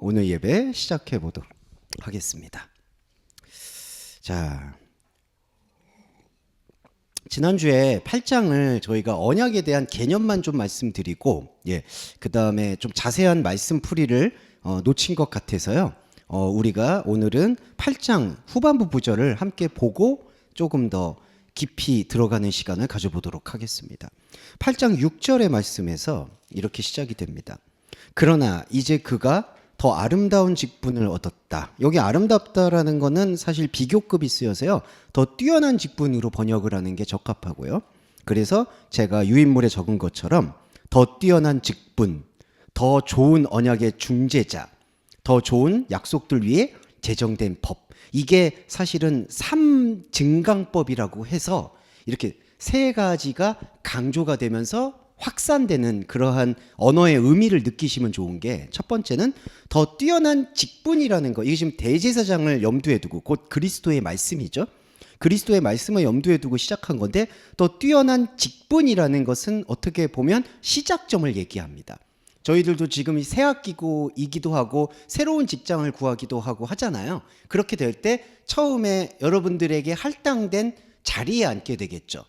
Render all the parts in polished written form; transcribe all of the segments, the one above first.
오늘 예배 시작해 보도록 하겠습니다. 자, 지난주에 8장을 저희가 언약에 대한 개념만 좀 말씀드리고, 그 다음에 좀 자세한 말씀 풀이를 놓친 것 같아서요. 우리가 오늘은 8장 후반부 구절을 함께 보고 조금 더 깊이 들어가는 시간을 가져보도록 하겠습니다. 8장 6절의 말씀에서 이렇게 시작이 됩니다. 그러나 이제 그가 더 아름다운 직분을 얻었다. 여기 아름답다라는 거는 사실 비교급이 쓰여서요. 더 뛰어난 직분으로 번역을 하는 게 적합하고요. 그래서 제가 유인물에 적은 것처럼 더 뛰어난 직분, 더 좋은 언약의 중재자, 더 좋은 약속들 위에 제정된 법. 이게 사실은 삼증강법이라고 해서 이렇게 세 가지가 강조가 되면서 확산되는 그러한 언어의 의미를 느끼시면 좋은 게, 첫 번째는 더 뛰어난 직분이라는 거. 이게 지금 대제사장을 염두에 두고 곧 그리스도의 말씀이죠. 그리스도의 말씀을 염두에 두고 시작한 건데, 더 뛰어난 직분이라는 것은 어떻게 보면 시작점을 얘기합니다. 저희들도 지금 새 학기이기도 하고 새로운 직장을 구하기도 하고 하잖아요. 그렇게 될 때 처음에 여러분들에게 할당된 자리에 앉게 되겠죠.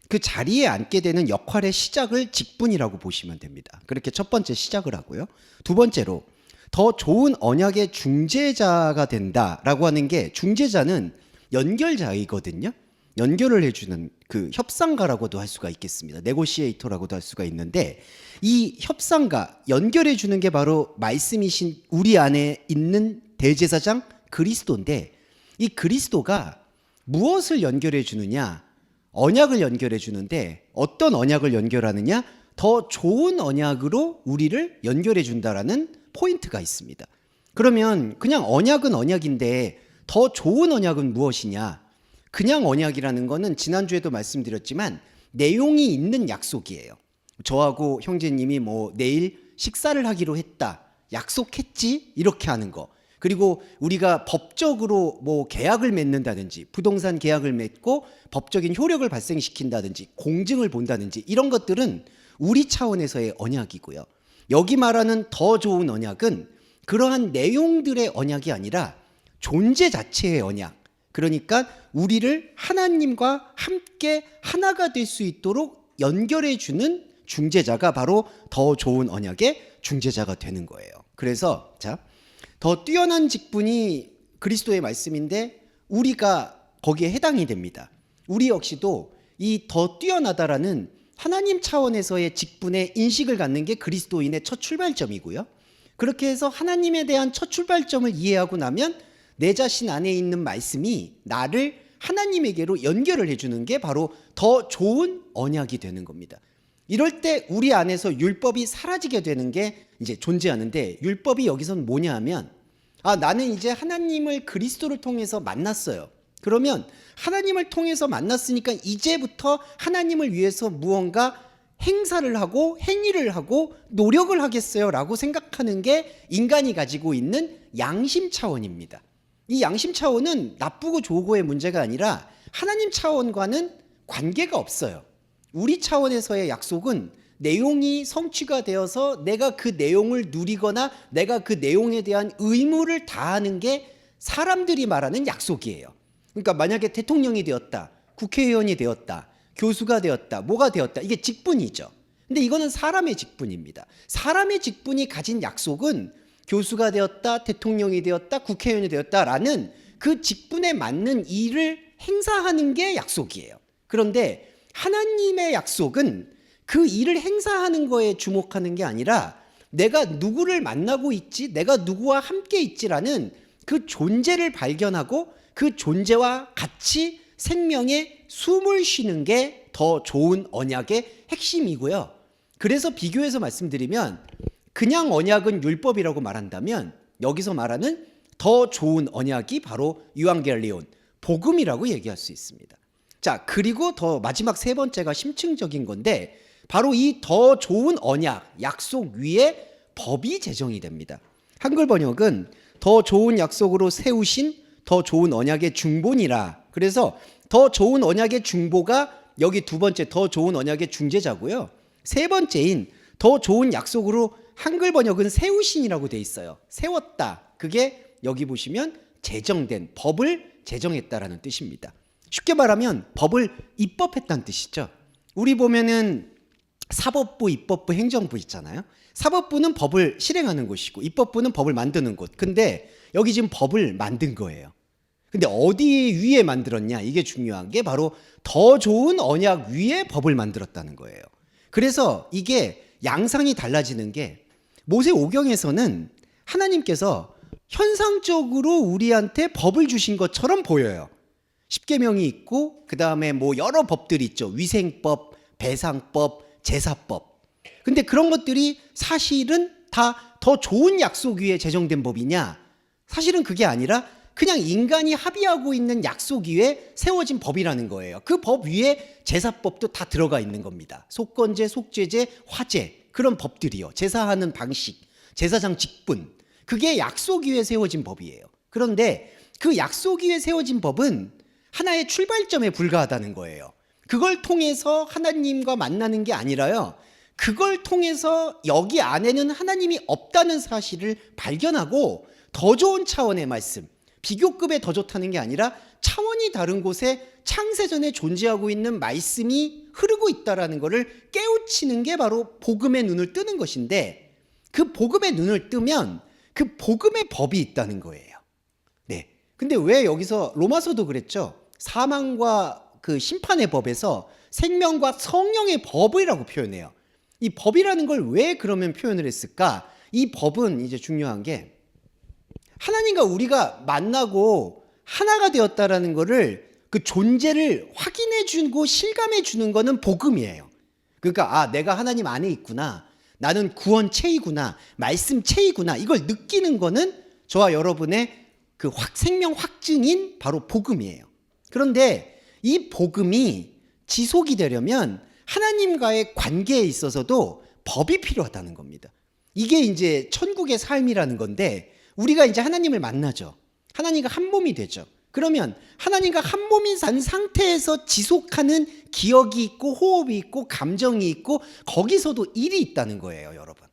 그 자리에 앉게 되는 역할의 시작을 직분이라고 보시면 됩니다. 그렇게 첫 번째 시작을 하고요. 두 번째로 더 좋은 언약의 중재자가 된다라고 하는 게, 중재자는 연결자이거든요. 연결을 해주는 그 협상가라고도 할 수가 있겠습니다. 네고시에이터라고도 할 수가 있는데, 이 협상가, 연결해 주는 게 바로 말씀이신 우리 안에 있는 대제사장 그리스도인데, 이 그리스도가 무엇을 연결해 주느냐? 언약을 연결해 주는데, 어떤 언약을 연결하느냐? 더 좋은 언약으로 우리를 연결해 준다라는 포인트가 있습니다. 그러면 그냥 언약은 언약인데 더 좋은 언약은 무엇이냐? 그냥 언약이라는 거는 지난주에도 말씀드렸지만 내용이 있는 약속이에요. 저하고 형제님이 내일 식사를 하기로 했다, 약속했지, 이렇게 하는 거. 그리고 우리가 법적으로 계약을 맺는다든지, 부동산 계약을 맺고 법적인 효력을 발생시킨다든지, 공증을 본다든지, 이런 것들은 우리 차원에서의 언약이고요. 여기 말하는 더 좋은 언약은 그러한 내용들의 언약이 아니라 존재 자체의 언약. 그러니까 우리를 하나님과 함께 하나가 될 수 있도록 연결해 주는 중재자가 바로 더 좋은 언약의 중재자가 되는 거예요. 그래서 더 뛰어난 직분이 그리스도의 말씀인데 우리가 거기에 해당이 됩니다. 우리 역시도 이 더 뛰어나다라는 하나님 차원에서의 직분의 인식을 갖는 게 그리스도인의 첫 출발점이고요. 그렇게 해서 하나님에 대한 첫 출발점을 이해하고 나면 내 자신 안에 있는 말씀이 나를 하나님에게로 연결을 해주는 게 바로 더 좋은 언약이 되는 겁니다. 이럴 때 우리 안에서 율법이 사라지게 되는 게 이제 존재하는데, 율법이 여기선 뭐냐 하면, 나는 이제 하나님을 그리스도를 통해서 만났어요. 그러면 하나님을 통해서 만났으니까 이제부터 하나님을 위해서 무언가 행사를 하고 행위를 하고 노력을 하겠어요 라고 생각하는 게 인간이 가지고 있는 양심 차원입니다. 이 양심 차원은 나쁘고 좋고의 문제가 아니라 하나님 차원과는 관계가 없어요. 우리 차원에서의 약속은 내용이 성취가 되어서 내가 그 내용을 누리거나 내가 그 내용에 대한 의무를 다하는 게 사람들이 말하는 약속이에요. 그러니까 만약에 대통령이 되었다, 국회의원이 되었다, 교수가 되었다, 뭐가 되었다, 이게 직분이죠. 근데 이거는 사람의 직분입니다. 사람의 직분이 가진 약속은 교수가 되었다, 대통령이 되었다, 국회의원이 되었다라는 그 직분에 맞는 일을 행사하는 게 약속이에요. 그런데 하나님의 약속은 그 일을 행사하는 거에 주목하는 게 아니라 내가 누구를 만나고 있지, 내가 누구와 함께 있지라는 그 존재를 발견하고 그 존재와 같이 생명의 숨을 쉬는 게 더 좋은 언약의 핵심이고요. 그래서 비교해서 말씀드리면, 그냥 언약은 율법이라고 말한다면 여기서 말하는 더 좋은 언약이 바로 유앙겔리온, 복음이라고 얘기할 수 있습니다. 자, 그리고 더 마지막 세 번째가 심층적인 건데, 바로 이 더 좋은 언약, 약속 위에 법이 제정이 됩니다. 한글 번역은 더 좋은 약속으로 세우신 더 좋은 언약의 중보니라. 그래서 더 좋은 언약의 중보가 여기 두 번째 더 좋은 언약의 중재자고요. 세 번째인 더 좋은 약속으로 한글 번역은 세우신이라고 돼 있어요. 세웠다. 그게 여기 보시면 제정된, 법을 제정했다라는 뜻입니다. 쉽게 말하면 법을 입법했다는 뜻이죠. 우리 보면은 사법부, 입법부, 행정부 있잖아요. 사법부는 법을 실행하는 곳이고 입법부는 법을 만드는 곳. 근데 여기 지금 법을 만든 거예요. 근데 어디 위에 만들었냐? 이게 중요한 게 바로 더 좋은 언약 위에 법을 만들었다는 거예요. 그래서 이게 양상이 달라지는 게 모세오경에서는 하나님께서 현상적으로 우리한테 법을 주신 것처럼 보여요. 십계명이 있고 그다음에 뭐 여러 법들이 있죠. 위생법, 배상법, 제사법. 근데 그런 것들이 사실은 다 더 좋은 약속 위에 제정된 법이냐? 사실은 그게 아니라 그냥 인간이 합의하고 있는 약속 위에 세워진 법이라는 거예요. 그 법 위에 제사법도 다 들어가 있는 겁니다. 속건제, 속죄제, 화제 그런 법들이요. 제사하는 방식, 제사장 직분 그게 약속 위에 세워진 법이에요. 그런데 그 약속 위에 세워진 법은 하나의 출발점에 불과하다는 거예요. 그걸 통해서 하나님과 만나는 게 아니라요. 그걸 통해서 여기 안에는 하나님이 없다는 사실을 발견하고 더 좋은 차원의 말씀, 비교급에 더 좋다는 게 아니라 차원이 다른 곳에 창세전에 존재하고 있는 말씀이 흐르고 있다는 것을 깨우치는 게 바로 복음의 눈을 뜨는 것인데 그 복음의 눈을 뜨면 그 복음의 법이 있다는 거예요. 네. 근데 왜 여기서 로마서도 그랬죠? 사망과 그 심판의 법에서 생명과 성령의 법이라고 표현해요. 이 법이라는 걸 왜 그러면 표현을 했을까? 이 법은 이제 중요한 게 하나님과 우리가 만나고 하나가 되었다라는 거를 그 존재를 확인해 주고 실감해 주는 거는 복음이에요. 그러니까 아 내가 하나님 안에 있구나. 나는 구원체이구나. 말씀체이구나. 이걸 느끼는 거는 저와 여러분의 그 생명 확증인 바로 복음이에요. 그런데 이 복음이 지속이 되려면 하나님과의 관계에 있어서도 법이 필요하다는 겁니다. 이게 이제 천국의 삶이라는 건데 우리가 이제 하나님을 만나죠. 하나님과 한 몸이 되죠. 그러면 하나님과 한 몸이 산 상태에서 지속하는 기억이 있고 호흡이 있고 감정이 있고 거기서도 일이 있다는 거예요, 여러분.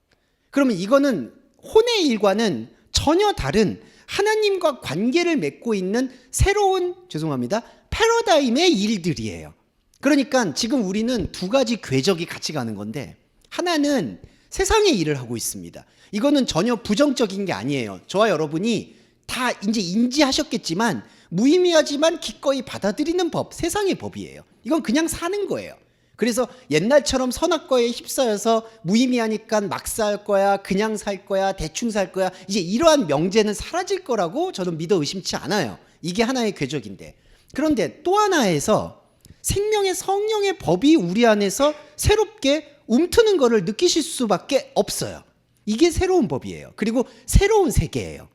그러면 이거는 혼의 일과는 전혀 다른 하나님과 관계를 맺고 있는 새로운 패러다임의 일들이에요. 그러니까 지금 우리는 두 가지 궤적이 같이 가는 건데 하나는 세상의 일을 하고 있습니다. 이거는 전혀 부정적인 게 아니에요. 저와 여러분이 다 이제 인지하셨겠지만 무의미하지만 기꺼이 받아들이는 법, 세상의 법이에요. 이건 그냥 사는 거예요. 그래서 옛날처럼 선악과에 휩싸여서 무의미하니까 막 살 거야, 그냥 살 거야, 대충 살 거야. 이제 이러한 명제는 사라질 거라고 저는 믿어 의심치 않아요. 이게 하나의 궤적인데. 그런데 또 하나에서 생명의 성령의 법이 우리 안에서 새롭게 움트는 거를 느끼실 수밖에 없어요. 이게 새로운 법이에요. 그리고 새로운 세계예요.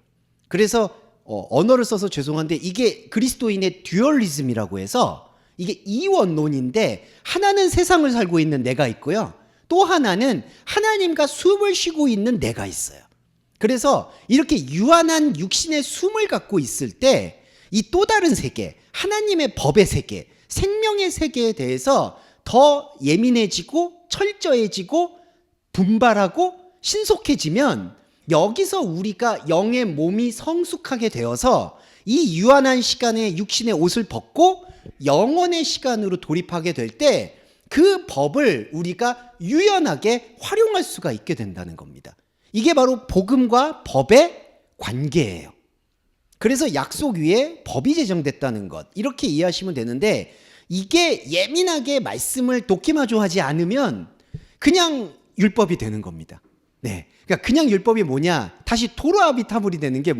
그래서 언어를 써서 죄송한데 이게 그리스도인의 듀얼리즘이라고 해서 이게 이원론인데 하나는 세상을 살고 있는 내가 있고요. 또 하나는 하나님과 숨을 쉬고 있는 내가 있어요. 그래서 이렇게 유한한 육신의 숨을 갖고 있을 때 이 또 다른 세계, 하나님의 법의 세계, 생명의 세계에 대해서 더 예민해지고 철저해지고 분발하고 신속해지면 여기서 우리가 영의 몸이 성숙하게 되어서 이 유한한 시간에 육신의 옷을 벗고 영원의 시간으로 돌입하게 될 때 그 법을 우리가 유연하게 활용할 수가 있게 된다는 겁니다. 이게 바로 복음과 법의 관계예요. 그래서 약속 위에 법이 제정됐다는 것 이렇게 이해하시면 되는데 이게 예민하게 말씀을 도끼마조하지 않으면 그냥 율법이 되는 겁니다. 네, 그러니까 그냥 율법이 뭐냐? 다시 도로 아미타불이 되는 게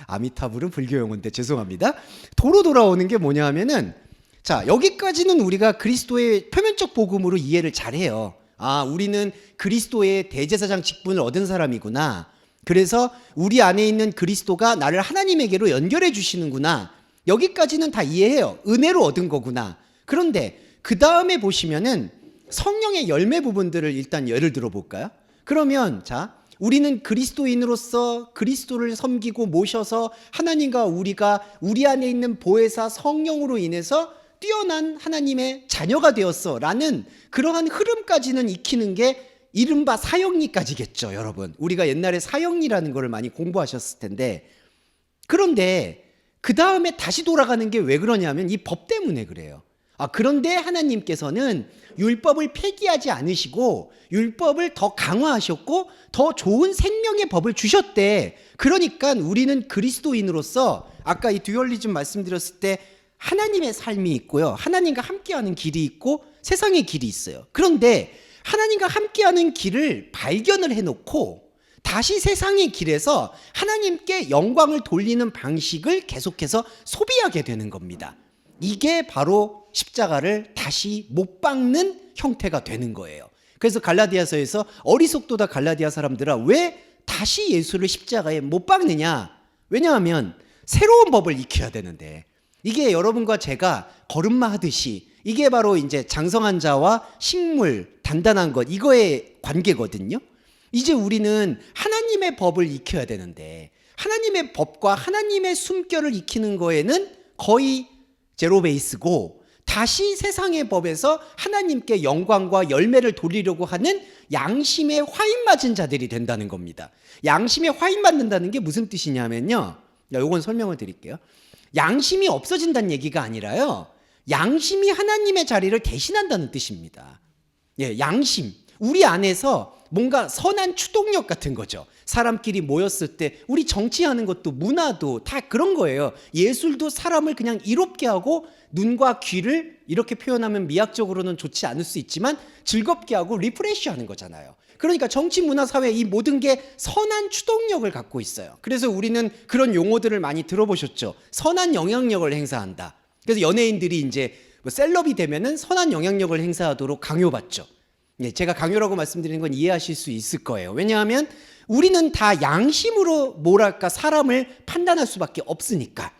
아미타불은 불교 용어인데 죄송합니다. 도로 돌아오는 게 뭐냐 하면은 자 여기까지는 우리가 그리스도의 표면적 복음으로 이해를 잘해요. 아 우리는 그리스도의 대제사장 직분을 얻은 사람이구나. 그래서 우리 안에 있는 그리스도가 나를 하나님에게로 연결해 주시는구나. 여기까지는 다 이해해요. 은혜로 얻은 거구나. 그런데 그 다음에 보시면은 성령의 열매 부분들을 일단 예를 들어 볼까요? 그러면 자 우리는 그리스도인으로서 그리스도를 섬기고 모셔서 하나님과 우리가 우리 안에 있는 보혜사 성령으로 인해서 뛰어난 하나님의 자녀가 되었어 라는 그러한 흐름까지는 익히는 게 이른바 사형리까지겠죠, 여러분. 우리가 옛날에 사형리라는 걸 많이 공부하셨을 텐데, 그런데 그 다음에 다시 돌아가는 게 왜 그러냐면 이 법 때문에 그래요. 그런데 하나님께서는 율법을 폐기하지 않으시고 율법을 더 강화하셨고 더 좋은 생명의 법을 주셨대. 그러니까 우리는 그리스도인으로서 아까 이 듀얼리즘 말씀드렸을 때 하나님의 삶이 있고요, 하나님과 함께하는 길이 있고 세상의 길이 있어요. 그런데 하나님과 함께하는 길을 발견을 해놓고 다시 세상의 길에서 하나님께 영광을 돌리는 방식을 계속해서 소비하게 되는 겁니다. 이게 바로 십자가를 다시 못 박는 형태가 되는 거예요. 그래서 갈라디아서에서 어리석도다 갈라디아 사람들아, 왜 다시 예수를 십자가에 못 박느냐? 왜냐하면 새로운 법을 익혀야 되는데, 이게 여러분과 제가 걸음마 하듯이 이게 바로 이제 장성한 자와 식물, 단단한 것, 이거의 관계거든요. 이제 우리는 하나님의 법을 익혀야 되는데 하나님의 법과 하나님의 숨결을 익히는 거에는 거의 제로 베이스고, 다시 세상의 법에서 하나님께 영광과 열매를 돌리려고 하는 양심에 화인 맞은 자들이 된다는 겁니다. 양심에 화인 맞는다는 게 무슨 뜻이냐면요, 요건 설명을 드릴게요. 양심이 없어진다는 얘기가 아니라요, 양심이 하나님의 자리를 대신한다는 뜻입니다. 양심, 우리 안에서 뭔가 선한 추동력 같은 거죠. 사람끼리 모였을 때 우리 정치하는 것도 문화도 다 그런 거예요. 예술도 사람을 그냥 이롭게 하고 눈과 귀를, 이렇게 표현하면 미학적으로는 좋지 않을 수 있지만 즐겁게 하고 리프레시하는 거잖아요. 그러니까 정치, 문화, 사회, 이 모든 게 선한 추동력을 갖고 있어요. 그래서 우리는 그런 용어들을 많이 들어보셨죠. 선한 영향력을 행사한다. 그래서 연예인들이 이제 셀럽이 되면은 선한 영향력을 행사하도록 강요받죠. 제가 강요라고 말씀드리는 건 이해하실 수 있을 거예요. 왜냐하면 우리는 다 양심으로 사람을 판단할 수밖에 없으니까.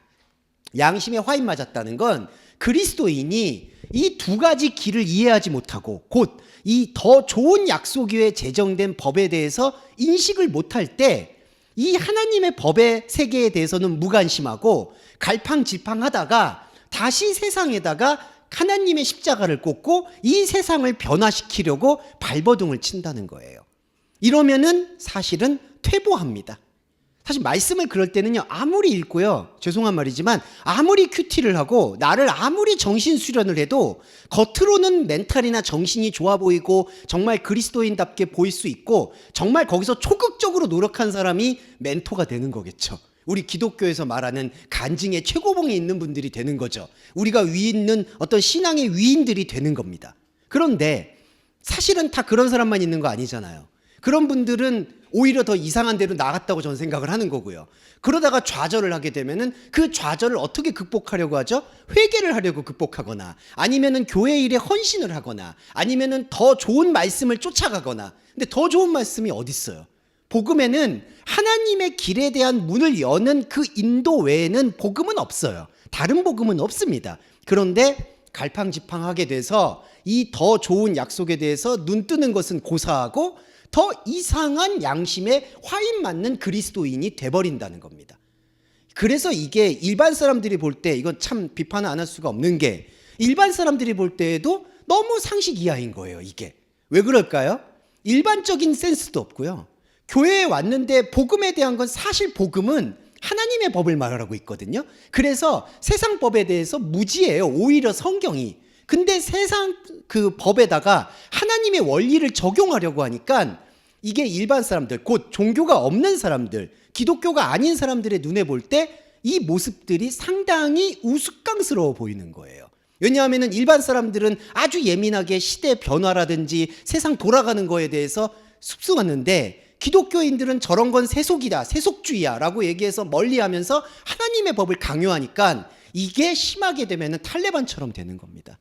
양심에 화인 맞았다는 건 그리스도인이 이 두 가지 길을 이해하지 못하고 곧 이 더 좋은 약속 위에 제정된 법에 대해서 인식을 못할 때 이 하나님의 법의 세계에 대해서는 무관심하고 갈팡질팡하다가 다시 세상에다가 하나님의 십자가를 꽂고 이 세상을 변화시키려고 발버둥을 친다는 거예요. 이러면은 사실은 퇴보합니다. 사실 말씀을 그럴 때는요, 아무리 읽고요, 죄송한 말이지만 아무리 큐티를 하고 나를 아무리 정신 수련을 해도 겉으로는 멘탈이나 정신이 좋아 보이고 정말 그리스도인답게 보일 수 있고 정말 거기서 초극적으로 노력한 사람이 멘토가 되는 거겠죠. 우리 기독교에서 말하는 간증의 최고봉에 있는 분들이 되는 거죠. 우리가 위 있는 어떤 신앙의 위인들이 되는 겁니다. 그런데 사실은 다 그런 사람만 있는 거 아니잖아요. 그런 분들은 오히려 더 이상한 데로 나갔다고 저는 생각을 하는 거고요. 그러다가 좌절을 하게 되면은 그 좌절을 어떻게 극복하려고 하죠? 회개를 하려고 극복하거나, 아니면은 교회 일에 헌신을 하거나, 아니면은 더 좋은 말씀을 쫓아가거나. 근데 더 좋은 말씀이 어디 있어요? 복음에는 하나님의 길에 대한 문을 여는 그 인도 외에는 복음은 없어요. 다른 복음은 없습니다. 그런데 갈팡질팡하게 돼서 이 더 좋은 약속에 대해서 눈 뜨는 것은 고사하고 더 이상한 양심에 화인 맞는 그리스도인이 돼버린다는 겁니다. 그래서 이게 일반 사람들이 볼 때, 이건 참 비판을 안 할 수가 없는 게, 일반 사람들이 볼 때에도 너무 상식 이하인 거예요. 이게 왜 그럴까요? 일반적인 센스도 없고요. 교회에 왔는데 복음에 대한 건, 사실 복음은 하나님의 법을 말하고 있거든요. 그래서 세상 법에 대해서 무지해요, 오히려 성경이. 근데 세상 그 법에다가 하나님의 원리를 적용하려고 하니까 이게 일반 사람들, 곧 종교가 없는 사람들, 기독교가 아닌 사람들의 눈에 볼 때 이 모습들이 상당히 우스꽝스러워 보이는 거예요. 왜냐하면 일반 사람들은 아주 예민하게 시대 변화라든지 세상 돌아가는 거에 대해서 습승하는데, 기독교인들은 저런 건 세속이다, 세속주의야 라고 얘기해서 멀리하면서 하나님의 법을 강요하니까 이게 심하게 되면 탈레반처럼 되는 겁니다.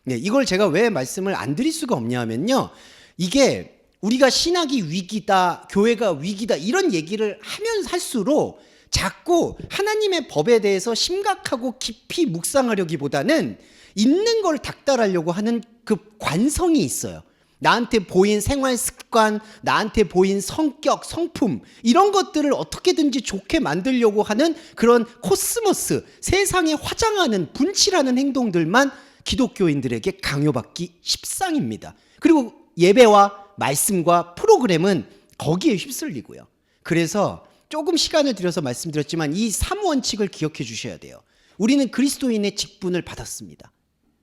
이걸 제가 왜 말씀을 안 드릴 수가 없냐면요, 이게 우리가 신학이 위기다, 교회가 위기다, 이런 얘기를 하면 할수록 자꾸 하나님의 법에 대해서 심각하고 깊이 묵상하려기보다는 있는 걸 닥달하려고 하는 그 관성이 있어요. 나한테 보인 생활 습관, 나한테 보인 성격, 성품, 이런 것들을 어떻게든지 좋게 만들려고 하는 그런 코스모스, 세상에 화장하는, 분칠하는 행동들만 기독교인들에게 강요받기 십상입니다. 그리고 예배와 말씀과 프로그램은 거기에 휩쓸리고요. 그래서 조금 시간을 들여서 말씀드렸지만 이 3원칙을 기억해 주셔야 돼요. 우리는 그리스도인의 직분을 받았습니다.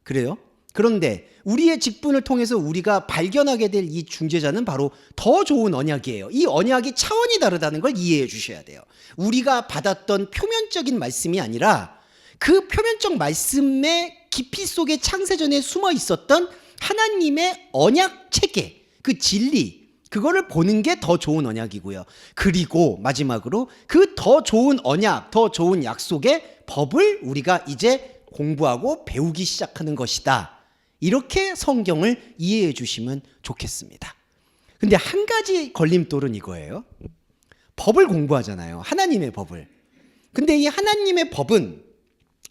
그래요? 그런데 우리의 직분을 통해서 우리가 발견하게 될 이 중재자는 바로 더 좋은 언약이에요. 이 언약이 차원이 다르다는 걸 이해해 주셔야 돼요. 우리가 받았던 표면적인 말씀이 아니라 그 표면적 말씀의 깊이 속에 창세전에 숨어 있었던 하나님의 언약 체계, 그 진리, 그거를 보는 게 더 좋은 언약이고요. 그리고 마지막으로 그 더 좋은 언약, 더 좋은 약속의 법을 우리가 이제 공부하고 배우기 시작하는 것이다. 이렇게 성경을 이해해 주시면 좋겠습니다. 근데 한 가지 걸림돌은 이거예요. 법을 공부하잖아요. 하나님의 법을. 근데 이 하나님의 법은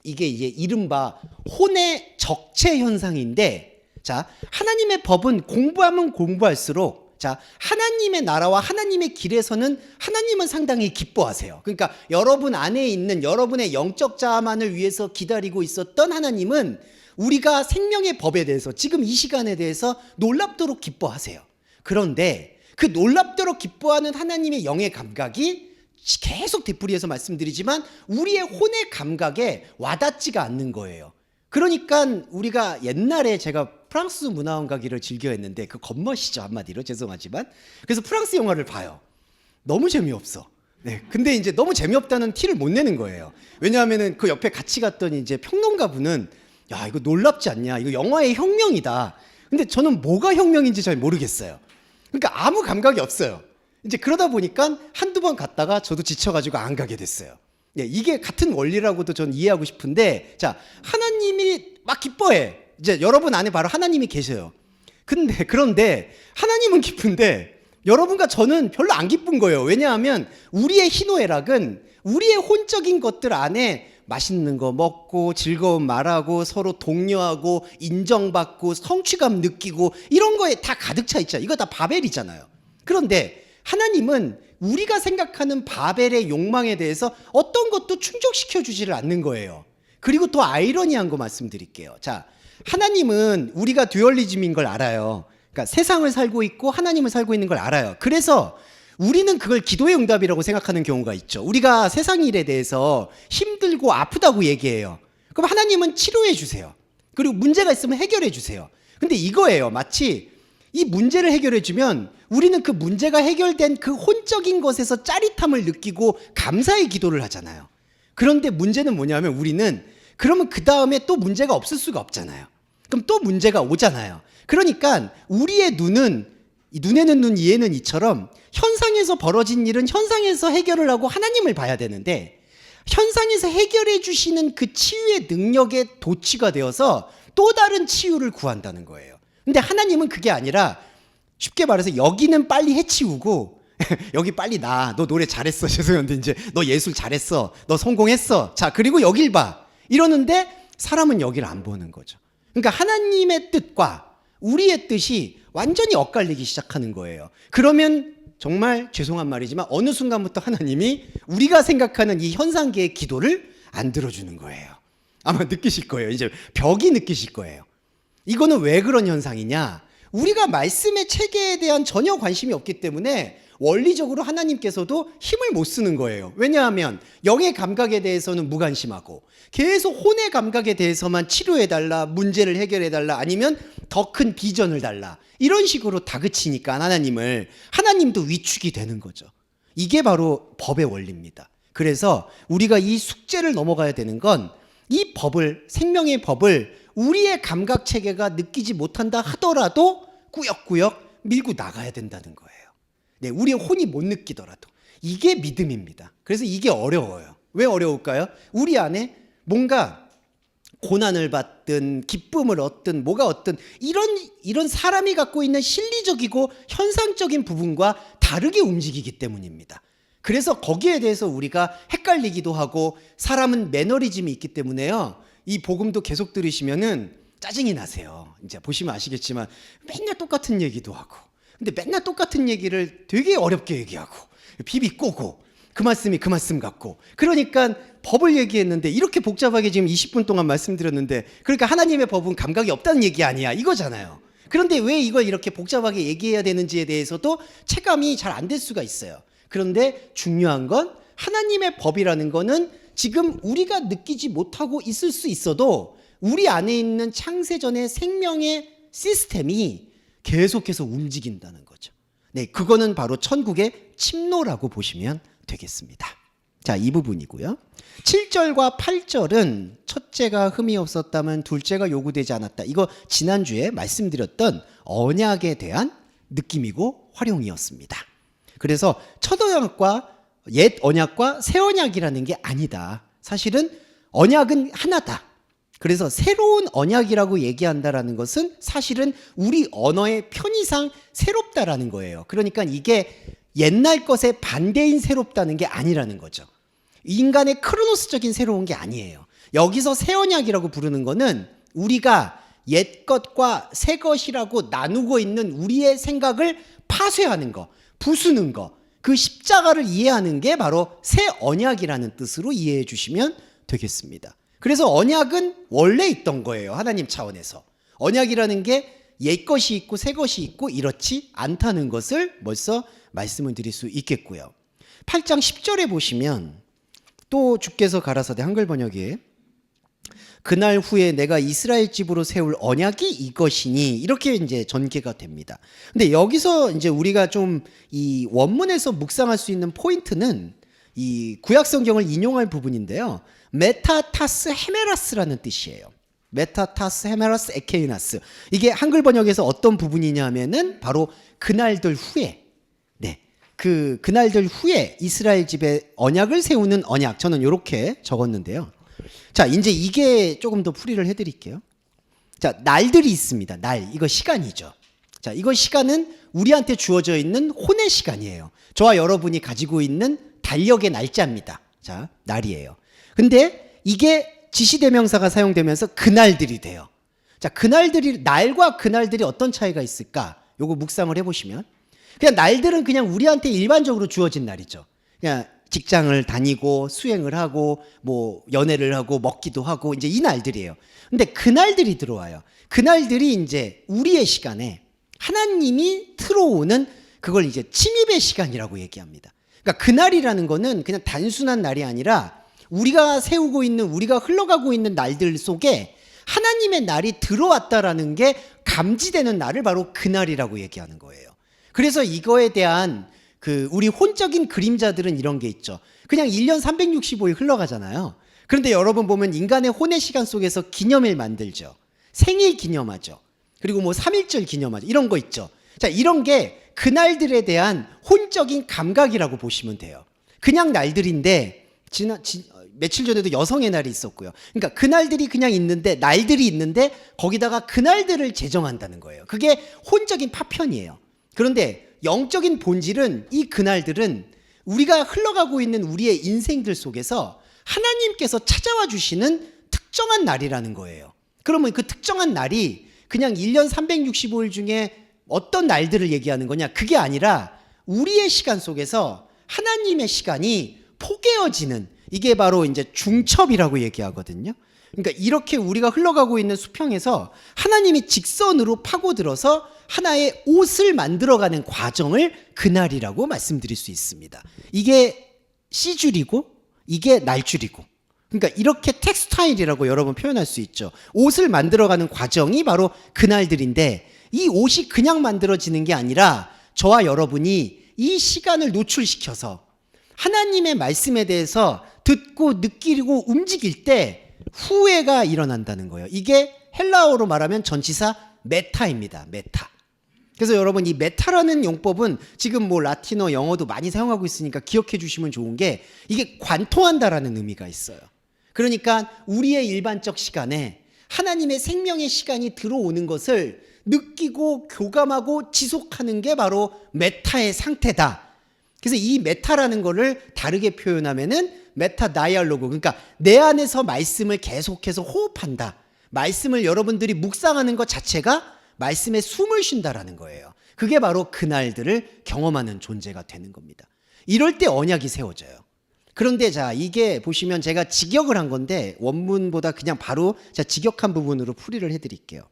이게 이제 이른바 혼의 적체 현상인데, 자, 하나님의 법은 공부하면 공부할수록, 자, 하나님의 나라와 하나님의 길에서는 하나님은 상당히 기뻐하세요. 그러니까 여러분 안에 있는 여러분의 영적 자아만을 위해서 기다리고 있었던 하나님은 우리가 생명의 법에 대해서 지금 이 시간에 대해서 놀랍도록 기뻐하세요. 그런데 그 놀랍도록 기뻐하는 하나님의 영의 감각이 계속 되풀이해서 말씀드리지만 우리의 혼의 감각에 와닿지가 않는 거예요. 그러니까 우리가 옛날에 제가 프랑스 문화원 가기를 즐겨 했는데 그 겉멋이죠, 한마디로. 죄송하지만. 그래서 프랑스 영화를 봐요. 너무 재미없어. 네. 근데 이제 너무 재미없다는 티를 못 내는 거예요. 왜냐하면은 그 옆에 같이 갔던 이제 평론가 분은 야, 이거 놀랍지 않냐? 이거 영화의 혁명이다. 근데 저는 뭐가 혁명인지 잘 모르겠어요. 그러니까 아무 감각이 없어요. 이제 그러다 보니까 한두 번 갔다가 저도 지쳐가지고 안 가게 됐어요. 네, 이게 같은 원리라고도 전 이해하고 싶은데, 자, 하나님이 막 기뻐해. 이제 여러분 안에 바로 하나님이 계셔요. 그런데 하나님은 기쁜데 여러분과 저는 별로 안 기쁜 거예요. 왜냐하면 우리의 희노애락은 우리의 혼적인 것들 안에 맛있는 거 먹고 즐거운 말하고 서로 독려하고 인정받고 성취감 느끼고 이런 거에 다 가득 차 있잖아요. 이거 다 바벨이잖아요. 그런데 하나님은 우리가 생각하는 바벨의 욕망에 대해서 어떤 것도 충족시켜 주지를 않는 거예요. 그리고 더 아이러니한 거 말씀드릴게요. 자, 하나님은 우리가 듀얼리즘인 걸 알아요. 그러니까 세상을 살고 있고 하나님을 살고 있는 걸 알아요. 그래서 우리는 그걸 기도의 응답이라고 생각하는 경우가 있죠. 우리가 세상 일에 대해서 힘들고 아프다고 얘기해요. 그럼 하나님은 치료해 주세요. 그리고 문제가 있으면 해결해 주세요. 근데 이거예요. 마치 이 문제를 해결해 주면 우리는 그 문제가 해결된 그 혼적인 것에서 짜릿함을 느끼고 감사의 기도를 하잖아요. 그런데 문제는 뭐냐면 우리는 그러면 그 다음에 또 문제가 없을 수가 없잖아요. 그럼 또 문제가 오잖아요. 그러니까 우리의 눈은 눈에는 눈, 이에는 이처럼 현상에서 벌어진 일은 현상에서 해결을 하고 하나님을 봐야 되는데 현상에서 해결해 주시는 그 치유의 능력에 도취가 되어서 또 다른 치유를 구한다는 거예요. 근데 하나님은 그게 아니라 쉽게 말해서 여기는 빨리 해치우고 여기 빨리 나. 너 노래 잘했어. 죄송한데 이제 너 예술 잘했어. 너 성공했어. 자, 그리고 여길 봐. 이러는데 사람은 여기를 안 보는 거죠. 그러니까 하나님의 뜻과 우리의 뜻이 완전히 엇갈리기 시작하는 거예요. 그러면 정말 죄송한 말이지만 어느 순간부터 하나님이 우리가 생각하는 이 현상계의 기도를 안 들어주는 거예요. 아마 느끼실 거예요. 이제 벽이 느끼실 거예요. 이거는 왜 그런 현상이냐? 우리가 말씀의 체계에 대한 전혀 관심이 없기 때문에 원리적으로 하나님께서도 힘을 못 쓰는 거예요. 왜냐하면 영의 감각에 대해서는 무관심하고 계속 혼의 감각에 대해서만 치료해달라, 문제를 해결해달라, 아니면 더 큰 비전을 달라, 이런 식으로 다그치니까 하나님도 위축이 되는 거죠. 이게 바로 법의 원리입니다. 그래서 우리가 이 숙제를 넘어가야 되는 건 이 법을, 생명의 법을 우리의 감각 체계가 느끼지 못한다 하더라도 꾸역꾸역 밀고 나가야 된다는 거예요. 네, 우리의 혼이 못 느끼더라도. 이게 믿음입니다. 그래서 이게 어려워요. 왜 어려울까요? 우리 안에 뭔가 고난을 받든 기쁨을 얻든 뭐가 얻든 이런 사람이 갖고 있는 실리적이고 현상적인 부분과 다르게 움직이기 때문입니다. 그래서 거기에 대해서 우리가 헷갈리기도 하고, 사람은 매너리즘이 있기 때문에요. 이 복음도 계속 들으시면은 짜증이 나세요. 이제 보시면 아시겠지만 맨날 똑같은 얘기도 하고, 근데 맨날 똑같은 얘기를 되게 어렵게 얘기하고 비비꼬고 그 말씀이 그 말씀 같고, 그러니까 법을 얘기했는데 이렇게 복잡하게 지금 20분 동안 말씀드렸는데, 그러니까 하나님의 법은 감각이 없다는 얘기 아니야 이거잖아요. 그런데 왜 이걸 이렇게 복잡하게 얘기해야 되는지에 대해서도 체감이 잘 안 될 수가 있어요. 그런데 중요한 건 하나님의 법이라는 거는 지금 우리가 느끼지 못하고 있을 수 있어도 우리 안에 있는 창세전의 생명의 시스템이 계속해서 움직인다는 거죠. 네, 그거는 바로 천국의 침노라고 보시면 되겠습니다. 자, 이 부분이고요. 7절과 8절은 첫째가 흠이 없었다면 둘째가 요구되지 않았다. 이거 지난주에 말씀드렸던 언약에 대한 느낌이고 활용이었습니다. 그래서 첫 언약과 옛 언약과 새 언약이라는 게 아니다. 사실은 언약은 하나다. 그래서 새로운 언약이라고 얘기한다라는 것은 사실은 우리 언어의 편의상 새롭다라는 거예요. 그러니까 이게 옛날 것의 반대인 새롭다는 게 아니라는 거죠. 인간의 크로노스적인 새로운 게 아니에요. 여기서 새 언약이라고 부르는 거는 우리가 옛 것과 새 것이라고 나누고 있는 우리의 생각을 파쇄하는 거, 부수는 거, 그 십자가를 이해하는 게 바로 새 언약이라는 뜻으로 이해해 주시면 되겠습니다. 그래서 언약은 원래 있던 거예요. 하나님 차원에서. 언약이라는 게 옛 것이 있고 새 것이 있고 이렇지 않다는 것을 벌써 말씀을 드릴 수 있겠고요. 8장 10절에 보시면 또 주께서 가라사대 한글 번역에 그날 후에 내가 이스라엘 집으로 세울 언약이 이것이니 이렇게 이제 전개가 됩니다. 근데 여기서 이제 우리가 좀 이 원문에서 묵상할 수 있는 포인트는 이 구약 성경을 인용할 부분인데요. 메타타스 헤메라스라는 뜻이에요. 메타타스 헤메라스 에케이나스. 이게 한글 번역에서 어떤 부분이냐면은 바로 그날들 후에, 네, 그날들 후에 이스라엘 집에 언약을 세우는 언약. 저는 이렇게 적었는데요. 자, 이제 이게 조금 더 풀이를 해드릴게요. 자, 날들이 있습니다. 날, 이거 시간이죠. 자, 이거 시간은 우리한테 주어져 있는 혼의 시간이에요. 저와 여러분이 가지고 있는 달력의 날짜입니다. 자, 날이에요. 근데 이게 지시대명사가 사용되면서 그날들이 돼요. 자, 그날들이, 날과 그날들이 어떤 차이가 있을까? 요거 묵상을 해보시면 그냥 날들은 그냥 우리한테 일반적으로 주어진 날이죠. 그냥 직장을 다니고 수행을 하고 뭐 연애를 하고 먹기도 하고 이제 이 날들이에요. 근데 그날들이 들어와요. 그날들이 이제 우리의 시간에 하나님이 들어오는 그걸 이제 침입의 시간이라고 얘기합니다. 그러니까 그날이라는 거는 그냥 단순한 날이 아니라 우리가 세우고 있는, 우리가 흘러가고 있는 날들 속에 하나님의 날이 들어왔다라는 게 감지되는 날을 바로 그날이라고 얘기하는 거예요. 그래서 이거에 대한 우리 혼적인 그림자들은 이런 게 있죠. 그냥 1년 365일 흘러가잖아요. 그런데 여러분 보면 인간의 혼의 시간 속에서 기념일 만들죠. 생일 기념하죠. 그리고 뭐 3.1절 기념하죠. 이런 거 있죠. 자, 이런 게 그날들에 대한 혼적인 감각이라고 보시면 돼요. 그냥 날들인데 며칠 전에도 여성의 날이 있었고요. 그러니까 그날들이 그냥 있는데, 날들이 있는데 거기다가 그날들을 제정한다는 거예요. 그게 혼적인 파편이에요. 그런데 영적인 본질은 이 그날들은 우리가 흘러가고 있는 우리의 인생들 속에서 하나님께서 찾아와 주시는 특정한 날이라는 거예요. 그러면 그 특정한 날이 그냥 1년 365일 중에 어떤 날들을 얘기하는 거냐? 그게 아니라 우리의 시간 속에서 하나님의 시간이 포개어지는, 이게 바로 이제 중첩이라고 얘기하거든요. 그러니까 이렇게 우리가 흘러가고 있는 수평에서 하나님이 직선으로 파고들어서 하나의 옷을 만들어가는 과정을 그날이라고 말씀드릴 수 있습니다. 이게 시줄이고 이게 날줄이고, 그러니까 이렇게 텍스타일이라고 여러분 표현할 수 있죠. 옷을 만들어가는 과정이 바로 그날들인데, 이 옷이 그냥 만들어지는 게 아니라 저와 여러분이 이 시간을 노출시켜서 하나님의 말씀에 대해서 듣고 느끼고 움직일 때 후회가 일어난다는 거예요. 이게 헬라어로 말하면 전치사 메타입니다. 메타. 그래서 여러분 이 메타라는 용법은 지금 뭐 라틴어, 영어도 많이 사용하고 있으니까 기억해 주시면 좋은 게, 이게 관통한다라는 의미가 있어요. 그러니까 우리의 일반적 시간에 하나님의 생명의 시간이 들어오는 것을 느끼고 교감하고 지속하는 게 바로 메타의 상태다. 그래서 이 메타라는 거를 다르게 표현하면은 메타 다이알로그, 그러니까 내 안에서 말씀을 계속해서 호흡한다. 말씀을 여러분들이 묵상하는 것 자체가 말씀에 숨을 쉰다라는 거예요. 그게 바로 그날들을 경험하는 존재가 되는 겁니다. 이럴 때 언약이 세워져요. 그런데 자, 이게 보시면 제가 직역을 한 건데 원문보다 그냥 바로 제가 직역한 부분으로 풀이를 해드릴게요.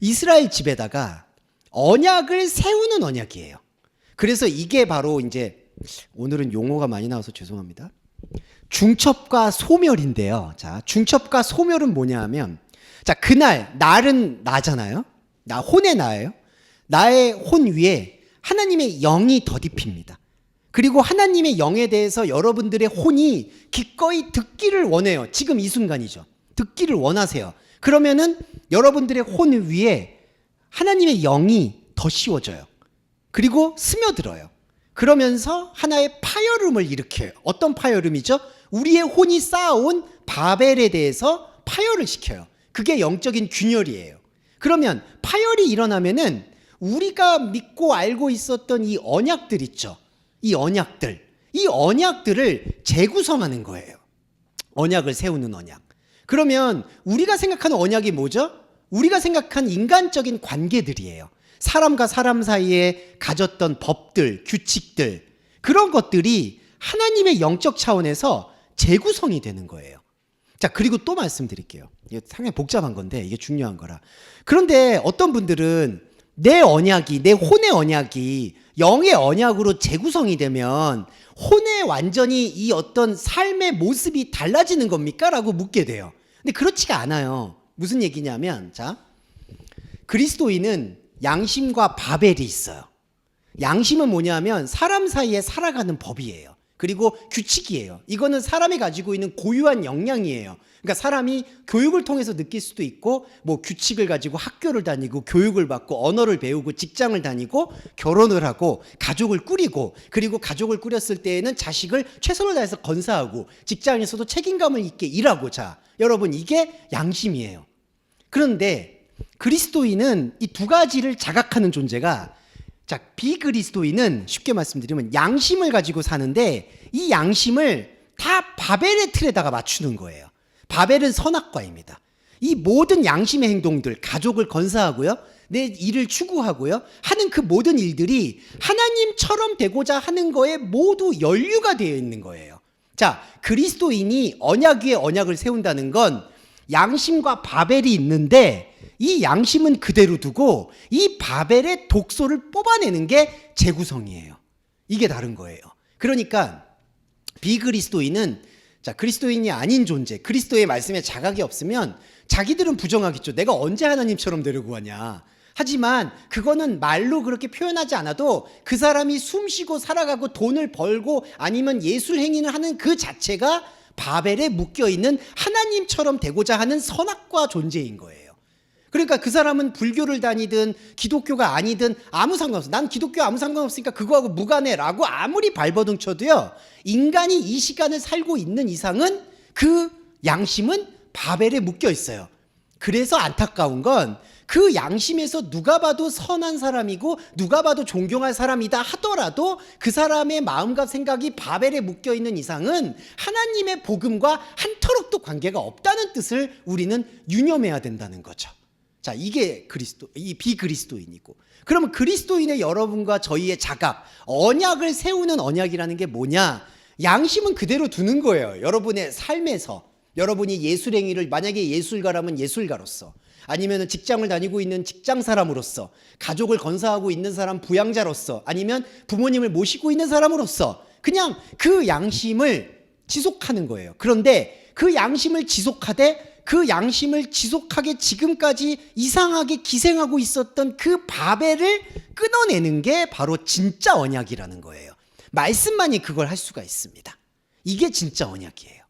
이스라엘 집에다가 언약을 세우는 언약이에요. 그래서 이게 바로 이제 오늘은 용어가 많이 나와서 죄송합니다. 중첩과 소멸인데요. 자, 중첩과 소멸은 뭐냐 하면, 자, 그날, 날은 나잖아요. 나, 혼의 나예요. 나의 혼 위에 하나님의 영이 덧입힙니다. 그리고 하나님의 영에 대해서 여러분들의 혼이 기꺼이 듣기를 원해요. 지금 이 순간이죠. 듣기를 원하세요. 그러면은 여러분들의 혼 위에 하나님의 영이 더 씌워져요. 그리고 스며들어요. 그러면서 하나의 파열음을 일으켜요. 어떤 파열음이죠? 우리의 혼이 쌓아온 바벨에 대해서 파열을 시켜요. 그게 영적인 균열이에요. 그러면 파열이 일어나면은 우리가 믿고 알고 있었던 이 언약들 있죠. 이 언약들을 재구성하는 거예요. 언약을 세우는 언약. 그러면 우리가 생각하는 언약이 뭐죠? 우리가 생각한 인간적인 관계들이에요. 사람과 사람 사이에 가졌던 법들, 규칙들, 그런 것들이 하나님의 영적 차원에서 재구성이 되는 거예요. 자, 그리고 또 말씀드릴게요. 이게 상당히 복잡한 건데 이게 중요한 거라. 그런데 어떤 분들은 내 언약이, 내 혼의 언약이 영의 언약으로 재구성이 되면 혼의 완전히 이 어떤 삶의 모습이 달라지는 겁니까? 라고 묻게 돼요. 근데 그렇지가 않아요. 무슨 얘기냐면, 자, 그리스도인은 양심과 바벨이 있어요. 양심은 뭐냐면 사람 사이에 살아가는 법이에요. 그리고 규칙이에요. 이거는 사람이 가지고 있는 고유한 역량이에요. 그러니까 사람이 교육을 통해서 느낄 수도 있고, 뭐 규칙을 가지고 학교를 다니고 교육을 받고 언어를 배우고 직장을 다니고 결혼을 하고 가족을 꾸리고, 그리고 가족을 꾸렸을 때에는 자식을 최선을 다해서 건사하고 직장에서도 책임감을 있게 일하고. 자, 여러분, 이게 양심이에요. 그런데 그리스도인은 이 두 가지를 자각하는 존재가, 자, 비그리스도인은 쉽게 말씀드리면 양심을 가지고 사는데 이 양심을 다 바벨의 틀에다가 맞추는 거예요. 바벨은 선악과입니다. 이 모든 양심의 행동들, 가족을 건사하고요, 내 일을 추구하고요, 하는 그 모든 일들이 하나님처럼 되고자 하는 거에 모두 연류가 되어 있는 거예요. 자, 그리스도인이 언약 위에 언약을 세운다는 건 양심과 바벨이 있는데 이 양심은 그대로 두고 이 바벨의 독소를 뽑아내는 게 재구성이에요. 이게 다른 거예요. 그러니까 비그리스도인은, 자, 그리스도인이 아닌 존재, 그리스도의 말씀에 자각이 없으면 자기들은 부정하겠죠. 내가 언제 하나님처럼 되려고 하냐. 하지만 그거는 말로 그렇게 표현하지 않아도 그 사람이 숨쉬고 살아가고 돈을 벌고 아니면 예술 행위를 하는 그 자체가 바벨에 묶여있는 하나님처럼 되고자 하는 선악과 존재인 거예요. 그러니까 그 사람은 불교를 다니든 기독교가 아니든 아무 상관없어. 난 기독교 아무 상관없으니까 그거하고 무관해라고 아무리 발버둥 쳐도요, 인간이 이 시간을 살고 있는 이상은 그 양심은 바벨에 묶여 있어요. 그래서 안타까운 건 그 양심에서 누가 봐도 선한 사람이고 누가 봐도 존경할 사람이다 하더라도 그 사람의 마음과 생각이 바벨에 묶여 있는 이상은 하나님의 복음과 한터럭도 관계가 없다는 뜻을 우리는 유념해야 된다는 거죠. 자, 이게 이 비그리스도인이고. 그러면 그리스도인의 여러분과 저희의 자각, 언약을 세우는 언약이라는 게 뭐냐? 양심은 그대로 두는 거예요. 여러분의 삶에서. 여러분이 예술행위를, 만약에 예술가라면 예술가로서, 아니면 직장을 다니고 있는 직장 사람으로서, 가족을 건사하고 있는 사람 부양자로서, 아니면 부모님을 모시고 있는 사람으로서 그냥 그 양심을 지속하는 거예요. 그런데 그 양심을 지속하되 그 양심을 지속하게 지금까지 이상하게 기생하고 있었던 그 바벨을 끊어내는 게 바로 진짜 언약이라는 거예요. 말씀만이 그걸 할 수가 있습니다. 이게 진짜 언약이에요.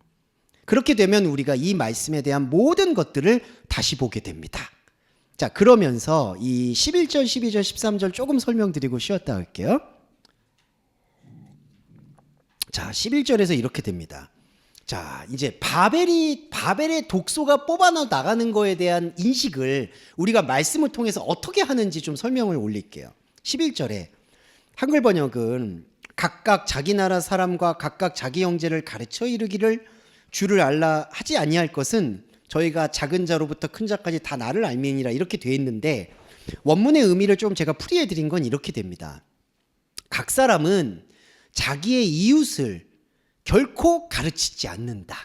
그렇게 되면 우리가 이 말씀에 대한 모든 것들을 다시 보게 됩니다. 자, 그러면서 이 11절, 12절, 13절 조금 설명드리고 쉬었다 할게요. 자, 11절에서 이렇게 됩니다. 자, 이제 바벨의 독소가 뽑아나가는 거에 대한 인식을 우리가 말씀을 통해서 어떻게 하는지 좀 설명을 올릴게요. 11절에 한글 번역은 각각 자기 나라 사람과 각각 자기 형제를 가르쳐 이르기를 주를 알라 하지 아니할 것은 저희가 작은 자로부터 큰 자까지 다 나를 알미니라, 이렇게 돼 있는데 원문의 의미를 좀 제가 풀이해 드린 건 이렇게 됩니다. 각 사람은 자기의 이웃을 결코 가르치지 않는다.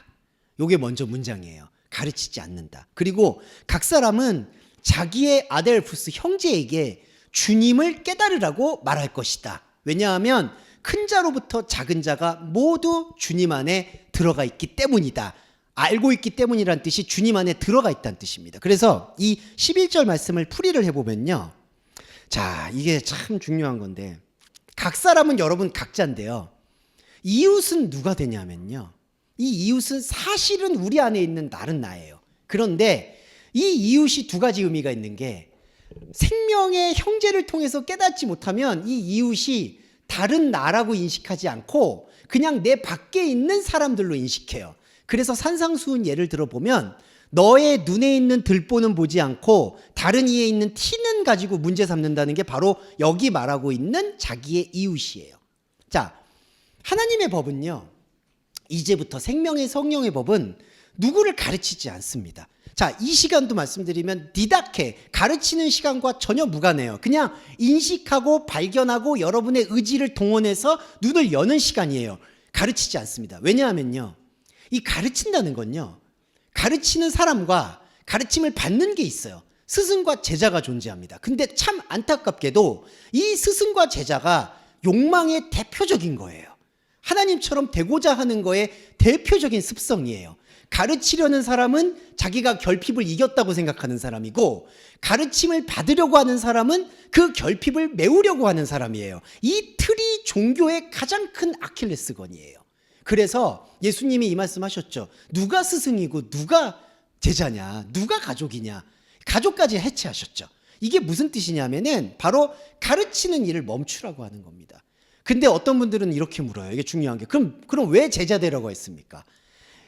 요게 먼저 문장이에요. 가르치지 않는다. 그리고 각 사람은 자기의 아델푸스 형제에게 주님을 깨달으라고 말할 것이다. 왜냐하면 큰 자로부터 작은 자가 모두 주님 안에 들어가 있기 때문이다. 알고 있기 때문이란 뜻이 주님 안에 들어가 있다는 뜻입니다. 그래서 이 11절 말씀을 풀이를 해보면요. 자, 이게 참 중요한 건데, 각 사람은 여러분 각자인데요. 이웃은 누가 되냐면요. 이 이웃은 사실은 우리 안에 있는 다른 나예요. 그런데 이 이웃이 두 가지 의미가 있는 게, 생명의 형제를 통해서 깨닫지 못하면 이 이웃이 다른 나라고 인식하지 않고 그냥 내 밖에 있는 사람들로 인식해요. 그래서 산상수훈 예를 들어보면 너의 눈에 있는 들보는 보지 않고 다른 이에 있는 티는 가지고 문제 삼는다는 게 바로 여기 말하고 있는 자기의 이웃이에요. 자, 하나님의 법은요, 이제부터 생명의 성령의 법은 누구를 가르치지 않습니다. 자, 이 시간도 말씀드리면 디다케, 가르치는 시간과 전혀 무관해요. 그냥 인식하고 발견하고 여러분의 의지를 동원해서 눈을 여는 시간이에요. 가르치지 않습니다. 왜냐하면요, 이 가르친다는 건요, 가르치는 사람과 가르침을 받는 게 있어요. 스승과 제자가 존재합니다. 근데 참 안타깝게도 이 스승과 제자가 욕망의 대표적인 거예요. 하나님처럼 되고자 하는 거의 대표적인 습성이에요. 가르치려는 사람은 자기가 결핍을 이겼다고 생각하는 사람이고, 가르침을 받으려고 하는 사람은 그 결핍을 메우려고 하는 사람이에요. 이 틀이 종교의 가장 큰 아킬레스건이에요. 그래서 예수님이 이 말씀하셨죠. 누가 스승이고 누가 제자냐, 누가 가족이냐, 가족까지 해체하셨죠. 이게 무슨 뜻이냐면은 바로 가르치는 일을 멈추라고 하는 겁니다. 근데 어떤 분들은 이렇게 물어요. 이게 중요한 게, 그럼 왜 제자 되라고 했습니까?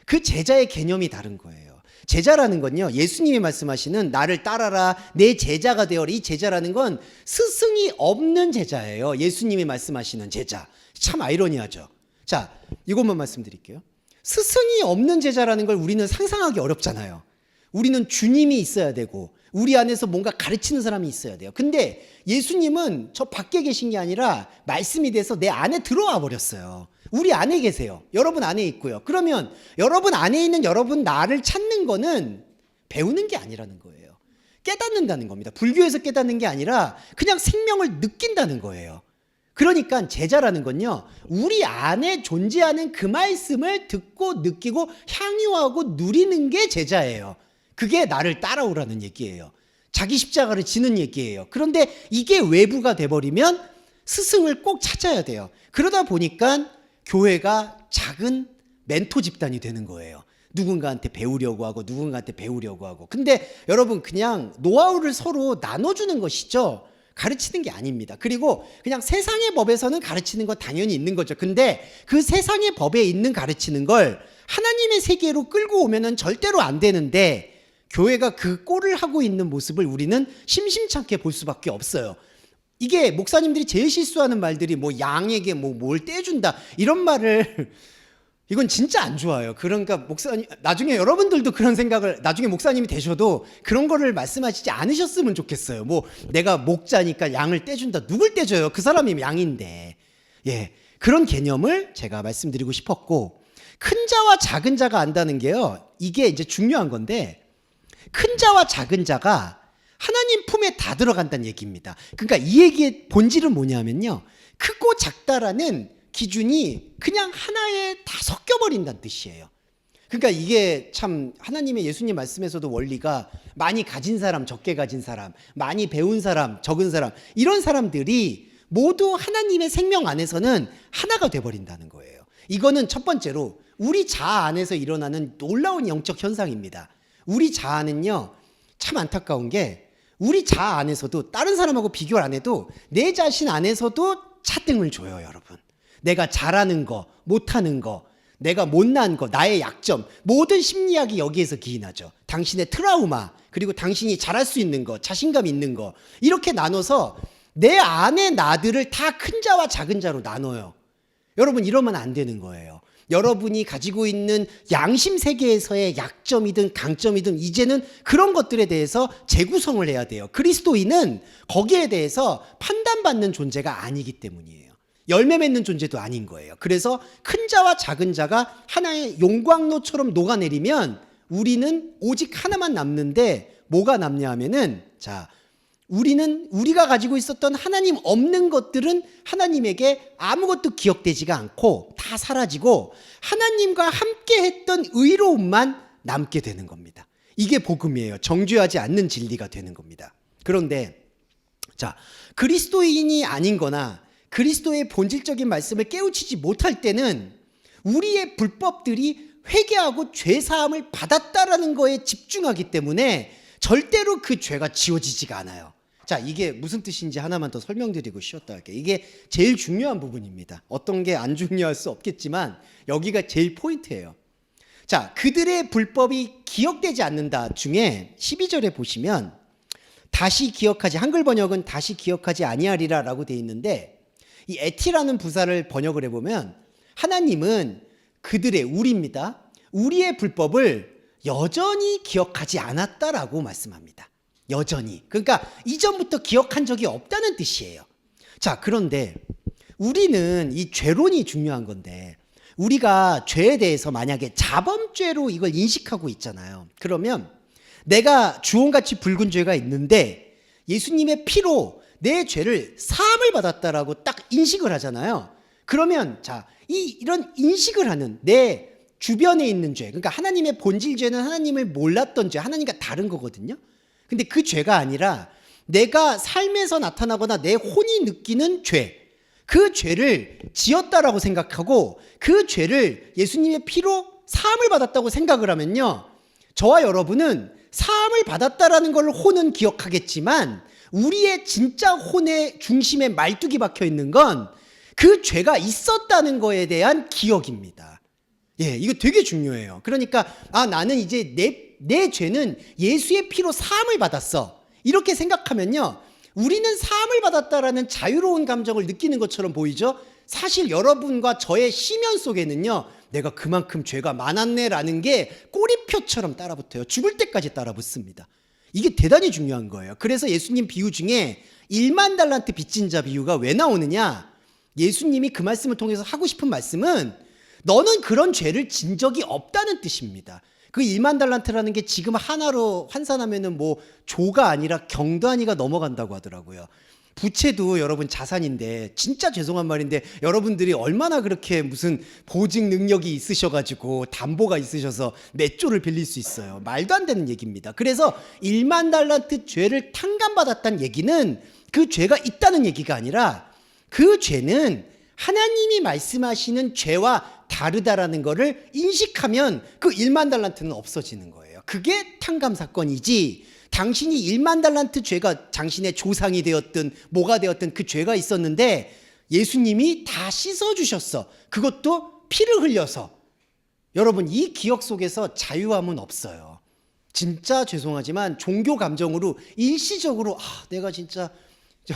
그 제자의 개념이 다른 거예요. 제자라는 건요, 예수님이 말씀하시는 나를 따라라, 내 제자가 되어라. 이 제자라는 건 스승이 없는 제자예요. 예수님이 말씀하시는 제자. 참 아이러니하죠. 자, 이것만 말씀드릴게요. 스승이 없는 제자라는 걸 우리는 상상하기 어렵잖아요. 우리는 주님이 있어야 되고 우리 안에서 뭔가 가르치는 사람이 있어야 돼요. 근데 예수님은 저 밖에 계신 게 아니라 말씀이 돼서 내 안에 들어와 버렸어요. 우리 안에 계세요. 여러분 안에 있고요. 그러면 여러분 안에 있는 여러분 나를 찾는 거는 배우는 게 아니라는 거예요. 깨닫는다는 겁니다. 불교에서 깨닫는 게 아니라 그냥 생명을 느낀다는 거예요. 그러니까 제자라는 건요, 우리 안에 존재하는 그 말씀을 듣고 느끼고 향유하고 누리는 게 제자예요. 그게 나를 따라오라는 얘기예요. 자기 십자가를 지는 얘기예요. 그런데 이게 외부가 돼버리면 스승을 꼭 찾아야 돼요. 그러다 보니까 교회가 작은 멘토 집단이 되는 거예요. 누군가한테 배우려고 하고 누군가한테 배우려고 하고. 근데 여러분, 그냥 노하우를 서로 나눠주는 것이죠, 가르치는 게 아닙니다. 그리고 그냥 세상의 법에서는 가르치는 건 당연히 있는 거죠. 근데 그 세상의 법에 있는 가르치는 걸 하나님의 세계로 끌고 오면은 절대로 안 되는데, 교회가 그 꼴을 하고 있는 모습을 우리는 심심찮게 볼 수밖에 없어요. 이게 목사님들이 제일 실수하는 말들이 뭐 양에게 뭘 떼준다 이런 말을, 이건 진짜 안 좋아요. 그러니까 목사님, 나중에 여러분들도 그런 생각을, 나중에 목사님이 되셔도 그런 거를 말씀하시지 않으셨으면 좋겠어요. 뭐 내가 목자니까 양을 떼준다. 누굴 떼줘요? 그 사람이 양인데. 예, 그런 개념을 제가 말씀드리고 싶었고, 큰 자와 작은 자가 안다는 게요, 이게 이제 중요한 건데, 큰 자와 작은 자가 하나님 품에 다 들어간다는 얘기입니다. 그러니까 이 얘기의 본질은 뭐냐면요, 크고 작다라는 기준이 그냥 하나에 다 섞여버린다는 뜻이에요. 그러니까 이게 참 하나님의, 예수님 말씀에서도 원리가 많이 가진 사람, 적게 가진 사람, 많이 배운 사람, 적은 사람, 이런 사람들이 모두 하나님의 생명 안에서는 하나가 돼버린다는 거예요. 이거는 첫 번째로 우리 자아 안에서 일어나는 놀라운 영적 현상입니다. 우리 자아는요, 참 안타까운 게 우리 자아 안에서도 다른 사람하고 비교를 안 해도 내 자신 안에서도 차등을 줘요. 여러분, 내가 잘하는 거, 못하는 거, 내가 못난 거, 나의 약점, 모든 심리학이 여기에서 기인하죠. 당신의 트라우마, 그리고 당신이 잘할 수 있는 거, 자신감 있는 거, 이렇게 나눠서 내 안의 나들을 다 큰 자와 작은 자로 나눠요. 여러분, 이러면 안 되는 거예요. 여러분이 가지고 있는 양심 세계에서의 약점이든 강점이든 이제는 그런 것들에 대해서 재구성을 해야 돼요. 그리스도인은 거기에 대해서 판단받는 존재가 아니기 때문이에요. 열매 맺는 존재도 아닌 거예요. 그래서 큰 자와 작은 자가 하나의 용광로처럼 녹아내리면 우리는 오직 하나만 남는데 뭐가 남냐 하면은, 자, 우리가 가지고 있었던 하나님 없는 것들은 하나님에게 아무것도 기억되지가 않고 다 사라지고 하나님과 함께 했던 의로움만 남게 되는 겁니다. 이게 복음이에요. 정죄하지 않는 진리가 되는 겁니다. 그런데 자, 그리스도인이 아닌 거나 그리스도의 본질적인 말씀을 깨우치지 못할 때는 우리의 불법들이 회개하고 죄사함을 받았다라는 거에 집중하기 때문에 절대로 그 죄가 지워지지가 않아요. 자, 이게 무슨 뜻인지 하나만 더 설명드리고 쉬었다 할게요. 이게 제일 중요한 부분입니다. 어떤 게 안 중요할 수 없겠지만 여기가 제일 포인트예요. 자, 그들의 불법이 기억되지 않는다 중에 12절에 보시면 다시 기억하지, 한글 번역은 다시 기억하지 아니하리라 라고 되어 있는데, 이 에티라는 부사를 번역을 해보면 하나님은 그들의, 우리입니다, 우리의 불법을 여전히 기억하지 않았다라고 말씀합니다. 여전히. 그러니까 이전부터 기억한 적이 없다는 뜻이에요. 자, 그런데 우리는 이 죄론이 중요한 건데, 우리가 죄에 대해서 만약에 자범죄로 이걸 인식하고 있잖아요. 그러면 내가 주홍같이 붉은 죄가 있는데 예수님의 피로 내 죄를 사함을 받았다라고 딱 인식을 하잖아요. 그러면 자, 이런 인식을 하는 내 주변에 있는 죄, 그러니까 하나님의 본질 죄는 하나님을 몰랐던 죄, 하나님과 다른 거거든요. 근데 그 죄가 아니라 내가 삶에서 나타나거나 내 혼이 느끼는 죄, 그 죄를 지었다라고 생각하고 그 죄를 예수님의 피로 사함을 받았다고 생각을 하면요, 저와 여러분은 사함을 받았다라는 걸 혼은 기억하겠지만 우리의 진짜 혼의 중심에 말뚝이 박혀 있는 건 그 죄가 있었다는 거에 대한 기억입니다. 예, 이거 되게 중요해요. 그러니까 나는 이제 내 죄는 예수의 피로 사함을 받았어, 이렇게 생각하면요, 우리는 사함을 받았다라는 자유로운 감정을 느끼는 것처럼 보이죠? 사실 여러분과 저의 심연 속에는요, 내가 그만큼 죄가 많았네라는 게 꼬리표처럼 따라붙어요. 죽을 때까지 따라붙습니다. 이게 대단히 중요한 거예요. 그래서 예수님 비유 중에 1만 달란트 빚진 자 비유가 왜 나오느냐? 예수님이 그 말씀을 통해서 하고 싶은 말씀은 너는 그런 죄를 진 적이 없다는 뜻입니다. 그 1만 달란트라는 게 지금 하나로 환산하면은 뭐 조가 아니라 경단위가 넘어간다고 하더라고요. 부채도 여러분 자산인데, 진짜 죄송한 말인데 여러분들이 얼마나 그렇게 무슨 보증 능력이 있으셔가지고 담보가 있으셔서 몇 조를 빌릴 수 있어요. 말도 안 되는 얘기입니다. 그래서 1만 달란트 죄를 탕감받았다는 얘기는 그 죄가 있다는 얘기가 아니라 그 죄는 하나님이 말씀하시는 죄와 다르다라는 것을 인식하면 그 1만 달란트는 없어지는 거예요. 그게 탕감 사건이지, 당신이 1만 달란트 죄가 당신의 조상이 되었든 뭐가 되었든 그 죄가 있었는데 예수님이 다 씻어주셨어, 그것도 피를 흘려서. 여러분, 이 기억 속에서 자유함은 없어요. 진짜 죄송하지만 종교 감정으로 일시적으로 내가 진짜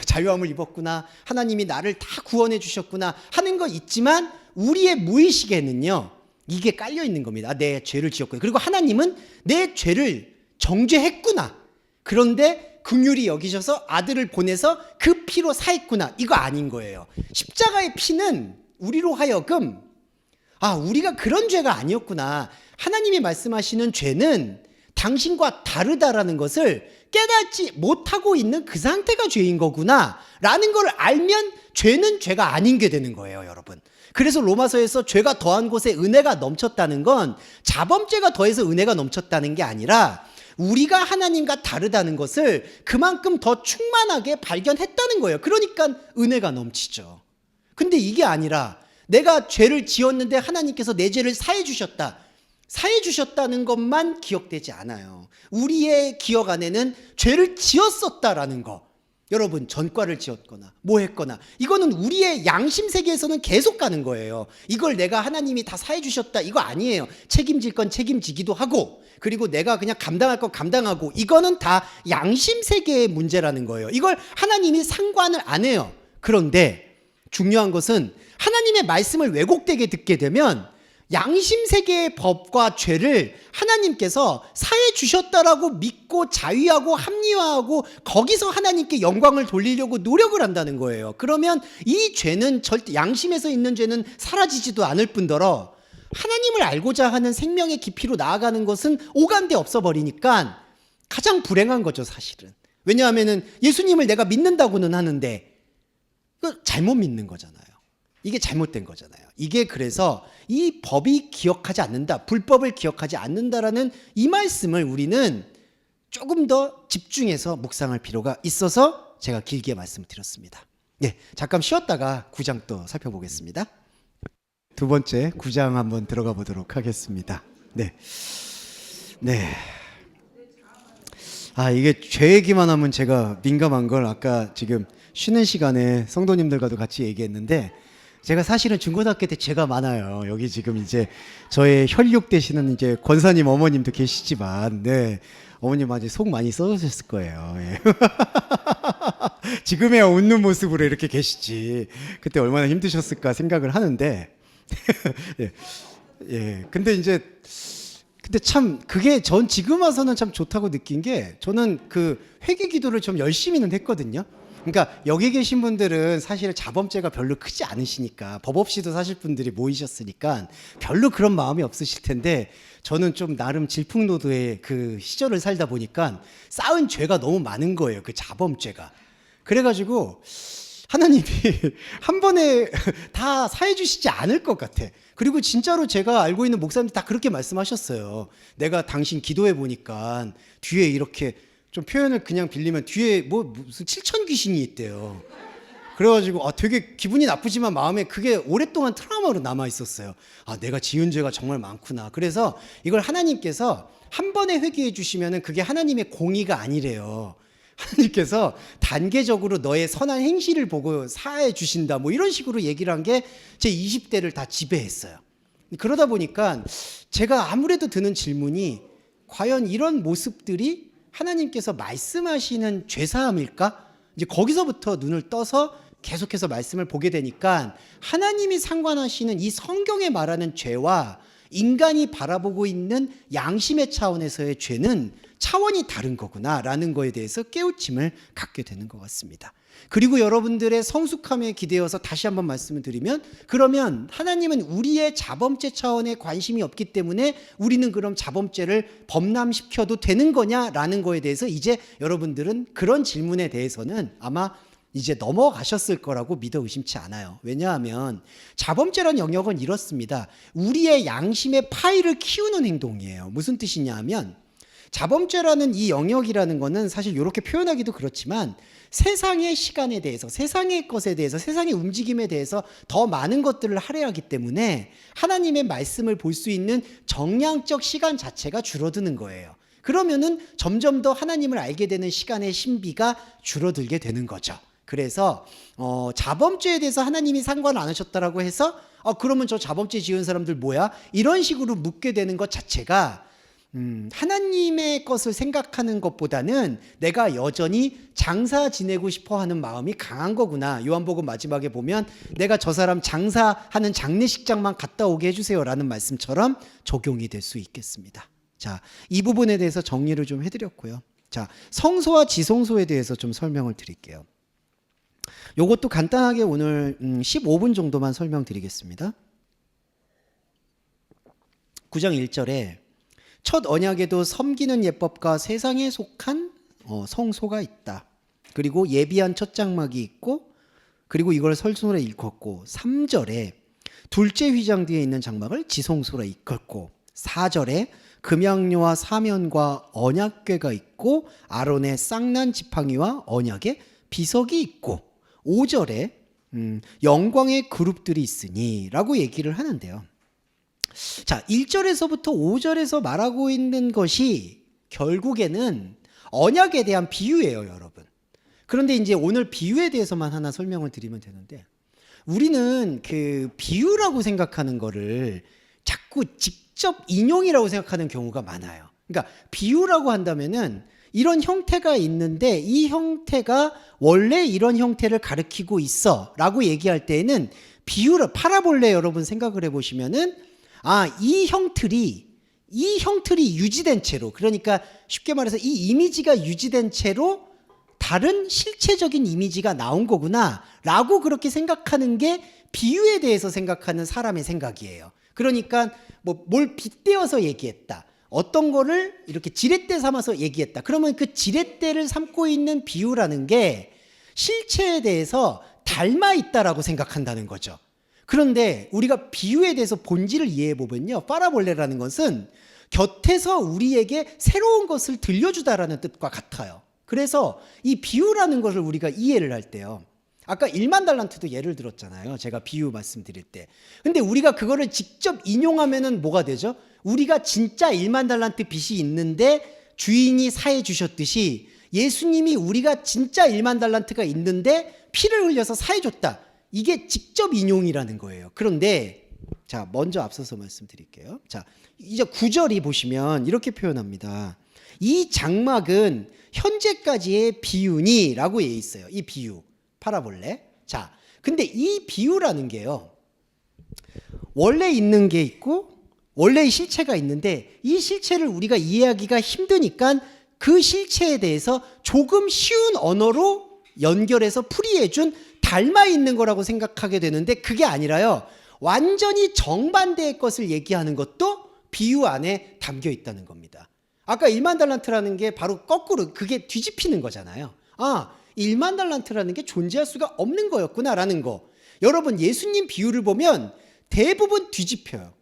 자유함을 입었구나, 하나님이 나를 다 구원해 주셨구나 하는 거 있지만 우리의 무의식에는요, 이게 깔려 있는 겁니다. 내 죄를 지었구나. 그리고 하나님은 내 죄를 정죄했구나. 그런데 긍휼히 여기셔서 아들을 보내서 그 피로 사했구나. 이거 아닌 거예요. 십자가의 피는 우리로 하여금 우리가 그런 죄가 아니었구나, 하나님이 말씀하시는 죄는 당신과 다르다라는 것을 깨닫지 못하고 있는 그 상태가 죄인 거구나 라는 걸 알면 죄는 죄가 아닌 게 되는 거예요, 여러분. 그래서 로마서에서 죄가 더한 곳에 은혜가 넘쳤다는 건 자범죄가 더해서 은혜가 넘쳤다는 게 아니라 우리가 하나님과 다르다는 것을 그만큼 더 충만하게 발견했다는 거예요. 그러니까 은혜가 넘치죠. 근데 이게 아니라 내가 죄를 지었는데 하나님께서 내 죄를 사해 주셨다는 것만 기억되지 않아요. 우리의 기억 안에는 죄를 지었었다라는 거, 여러분 전과를 지었거나 뭐 했거나, 이거는 우리의 양심 세계에서는 계속 가는 거예요. 이걸 내가 하나님이 다 사해 주셨다 이거 아니에요. 책임질 건 책임지기도 하고, 그리고 내가 그냥 감당할 건 감당하고, 이거는 다 양심 세계의 문제라는 거예요. 이걸 하나님이 상관을 안 해요. 그런데 중요한 것은 하나님의 말씀을 왜곡되게 듣게 되면 양심 세계의 법과 죄를 하나님께서 사해 주셨다라고 믿고 자위하고 합리화하고 거기서 하나님께 영광을 돌리려고 노력을 한다는 거예요. 그러면 이 죄는 절대, 양심에서 있는 죄는 사라지지도 않을 뿐더러 하나님을 알고자 하는 생명의 깊이로 나아가는 것은 오간데 없어버리니까 가장 불행한 거죠, 사실은. 왜냐하면은 예수님을 내가 믿는다고는 하는데 그 잘못 믿는 거잖아요. 이게 잘못된 거잖아요. 이게 그래서 이 법이 기억하지 않는다, 불법을 기억하지 않는다라는 이 말씀을 우리는 조금 더 집중해서 묵상할 필요가 있어서 제가 길게 말씀드렸습니다. 네, 잠깐 쉬었다가 9장 또 살펴보겠습니다. 두 번째 9장 한번 들어가 보도록 하겠습니다. 네. 이게 죄 얘기만 하면 제가 민감한 걸 아까 지금 쉬는 시간에 성도님들과도 같이 얘기했는데, 제가 사실은 중고등학교 때 죄가 많아요. 여기 지금 이제 저의 혈육 되시는 이제 권사님 어머님도 계시지만, 네. 어머님 아직 속 많이 썩으셨을 거예요. 예. 지금에야 웃는 모습으로 이렇게 계시지. 그때 얼마나 힘드셨을까 생각을 하는데, 예. 근데 참 그게 전 지금 와서는 참 좋다고 느낀 게, 저는 그 회개 기도를 좀 열심히는 했거든요. 그러니까 여기 계신 분들은 사실 자범죄가 별로 크지 않으시니까, 법 없이도 사실 분들이 모이셨으니까 별로 그런 마음이 없으실 텐데, 저는 좀 나름 질풍노도의 그 시절을 살다 보니까 쌓은 죄가 너무 많은 거예요. 그 자범죄가. 그래가지고 하나님이 한 번에 다 사해 주시지 않을 것 같아. 그리고 진짜로 제가 알고 있는 목사님들 다 그렇게 말씀하셨어요. 내가 당신 기도해 보니까 뒤에 이렇게, 좀 표현을 그냥 빌리면 뒤에 무슨 7천 귀신이 있대요. 그래가지고 되게 기분이 나쁘지만 마음에 그게 오랫동안 트라우마로 남아 있었어요. 내가 지은 죄가 정말 많구나. 그래서 이걸 하나님께서 한 번에 회개해 주시면은 그게 하나님의 공의가 아니래요. 하나님께서 단계적으로 너의 선한 행실을 보고 사해 주신다, 뭐 이런 식으로 얘기를 한 게 제 20대를 다 지배했어요. 그러다 보니까 제가 아무래도 드는 질문이, 과연 이런 모습들이 하나님께서 말씀하시는 죄사함일까? 이제 거기서부터 눈을 떠서 계속해서 말씀을 보게 되니까, 하나님이 상관하시는 이 성경에 말하는 죄와 인간이 바라보고 있는 양심의 차원에서의 죄는 차원이 다른 거구나라는 거에 대해서 깨우침을 갖게 되는 것 같습니다. 그리고 여러분들의 성숙함에 기대어서 다시 한번 말씀을 드리면, 그러면 하나님은 우리의 자범죄 차원에 관심이 없기 때문에 우리는 그럼 자범죄를 범람시켜도 되는 거냐라는 거에 대해서 이제 여러분들은 그런 질문에 대해서는 아마 이제 넘어가셨을 거라고 믿어 의심치 않아요. 왜냐하면 자범죄란 영역은 이렇습니다. 우리의 양심의 파이를 키우는 행동이에요. 무슨 뜻이냐 하면, 자범죄라는 이 영역이라는 거는 사실 이렇게 표현하기도 그렇지만, 세상의 시간에 대해서, 세상의 것에 대해서, 세상의 움직임에 대해서 더 많은 것들을 할애하기 때문에 하나님의 말씀을 볼 수 있는 정량적 시간 자체가 줄어드는 거예요. 그러면은 점점 더 하나님을 알게 되는 시간의 신비가 줄어들게 되는 거죠. 그래서 자범죄에 대해서 하나님이 상관 안 하셨다라고 해서 그러면 저 자범죄 지은 사람들 뭐야? 이런 식으로 묻게 되는 것 자체가 하나님의 것을 생각하는 것보다는 내가 여전히 장사 지내고 싶어 하는 마음이 강한 거구나. 요한복음 마지막에 보면 내가 저 사람 장사하는 장례식장만 갔다 오게 해주세요 라는 말씀처럼 적용이 될 수 있겠습니다. 자, 이 부분에 대해서 정리를 좀 해드렸고요. 자, 성소와 지성소에 대해서 좀 설명을 드릴게요. 요것도 간단하게 오늘 15분 정도만 설명드리겠습니다. 9장 1절에 첫 언약에도 섬기는 예법과 세상에 속한 성소가 있다. 그리고 예비한 첫 장막이 있고, 그리고 이걸 설순으로 일컫고, 3절에 둘째 휘장 뒤에 있는 장막을 지성소로 일컫고, 4절에 금양료와 사면과 언약궤가 있고 아론의 쌍난 지팡이와 언약의 비석이 있고, 5절에 영광의 그룹들이 있으니 라고 얘기를 하는데요. 자, 1절에서부터 5절에서 말하고 있는 것이 결국에는 언약에 대한 비유예요, 여러분. 그런데 이제 오늘 비유에 대해서만 하나 설명을 드리면 되는데, 우리는 그 비유라고 생각하는 거를 자꾸 직접 인용이라고 생각하는 경우가 많아요. 그러니까 비유라고 한다면은 이런 형태가 있는데 이 형태가 원래 이런 형태를 가리키고 있어 라고 얘기할 때에는 비유를, 파라볼레 여러분 생각을 해보시면은 이 형틀이 유지된 채로, 그러니까 쉽게 말해서 이 이미지가 유지된 채로 다른 실체적인 이미지가 나온 거구나 라고 그렇게 생각하는 게 비유에 대해서 생각하는 사람의 생각이에요. 그러니까 뭘 빗대어서 얘기했다, 어떤 거를 이렇게 지렛대 삼아서 얘기했다. 그러면 그 지렛대를 삼고 있는 비유라는 게 실체에 대해서 닮아 있다라고 생각한다는 거죠. 그런데 우리가 비유에 대해서 본질을 이해해 보면요, 파라볼레라는 것은 곁에서 우리에게 새로운 것을 들려주다라는 뜻과 같아요. 그래서 이 비유라는 것을 우리가 이해를 할 때요, 아까 1만 달란트도 예를 들었잖아요, 제가 비유 말씀드릴 때. 근데 우리가 그거를 직접 인용하면은 뭐가 되죠? 우리가 진짜 1만 달란트 빚이 있는데 주인이 사해 주셨듯이 예수님이 우리가 진짜 1만 달란트가 있는데 피를 흘려서 사해 줬다. 이게 직접 인용이라는 거예요. 그런데 자, 먼저 앞서서 말씀드릴게요. 자, 이제 9절이 보시면 이렇게 표현합니다. 이 장막은 현재까지의 비유니라고 돼 있어요. 이 비유, 파라볼레. 자, 근데 이 비유라는 게요, 원래 있는 게 있고 원래의 실체가 있는데 이 실체를 우리가 이해하기가 힘드니까 그 실체에 대해서 조금 쉬운 언어로 연결해서 풀이해준 닮아 있는 거라고 생각하게 되는데, 그게 아니라요, 완전히 정반대의 것을 얘기하는 것도 비유 안에 담겨 있다는 겁니다. 아까 1만 달란트라는 게 바로 거꾸로 그게 뒤집히는 거잖아요. 아, 1만 달란트라는 게 존재할 수가 없는 거였구나라는 거. 여러분, 예수님 비유를 보면 대부분 뒤집혀요.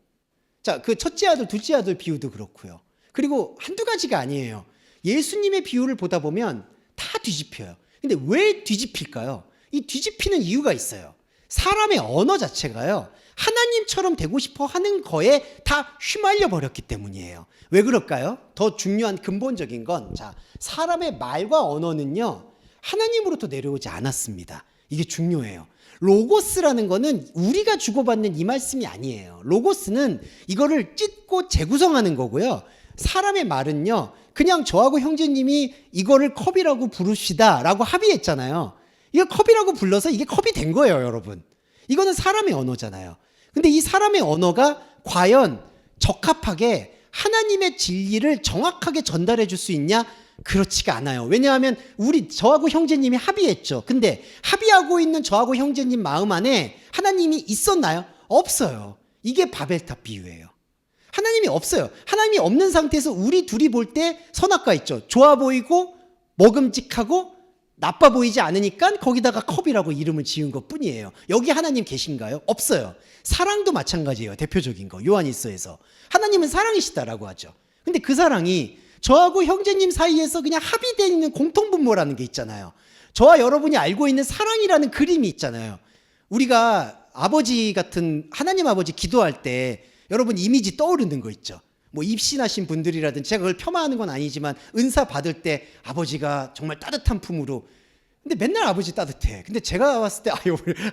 자, 그 첫째 아들, 둘째 아들 비유도 그렇고요. 그리고 한두 가지가 아니에요. 예수님의 비유를 보다 보면 다 뒤집혀요. 근데 왜 뒤집힐까요? 이 뒤집히는 이유가 있어요. 사람의 언어 자체가요, 하나님처럼 되고 싶어 하는 거에 다 휘말려 버렸기 때문이에요. 왜 그럴까요? 더 중요한 근본적인 건, 자, 사람의 말과 언어는요, 하나님으로부터 내려오지 않았습니다. 이게 중요해요. 로고스라는 거는 우리가 주고받는 이 말씀이 아니에요. 로고스는 이거를 찢고 재구성하는 거고요. 사람의 말은요, 그냥 저하고 형제님이 이거를 컵이라고 부릅시다 라고 합의했잖아요. 이거 컵이라고 불러서 이게 컵이 된 거예요, 여러분. 이거는 사람의 언어잖아요. 근데 이 사람의 언어가 과연 적합하게 하나님의 진리를 정확하게 전달해 줄 수 있냐? 그렇지가 않아요. 왜냐하면 저하고 형제님이 합의했죠. 근데 합의하고 있는 저하고 형제님 마음 안에 하나님이 있었나요? 없어요. 이게 바벨탑 비유예요. 하나님이 없어요. 하나님이 없는 상태에서 우리 둘이 볼 때 선악과 있죠. 좋아 보이고 먹음직하고 나빠 보이지 않으니까 거기다가 컵이라고 이름을 지은 것 뿐이에요. 여기 하나님 계신가요? 없어요. 사랑도 마찬가지예요. 대표적인 거, 요한일서에서 하나님은 사랑이시다라고 하죠. 근데 그 사랑이 저하고 형제님 사이에서 그냥 합의되어 있는 공통분모라는 게 있잖아요. 저와 여러분이 알고 있는 사랑이라는 그림이 있잖아요. 우리가 아버지 같은 하나님 아버지 기도할 때 여러분 이미지 떠오르는 거 있죠. 뭐 입신하신 분들이라든지, 제가 그걸 폄하하는 건 아니지만 은사 받을 때 아버지가 정말 따뜻한 품으로, 근데 맨날 아버지 따뜻해. 근데 제가 봤을 때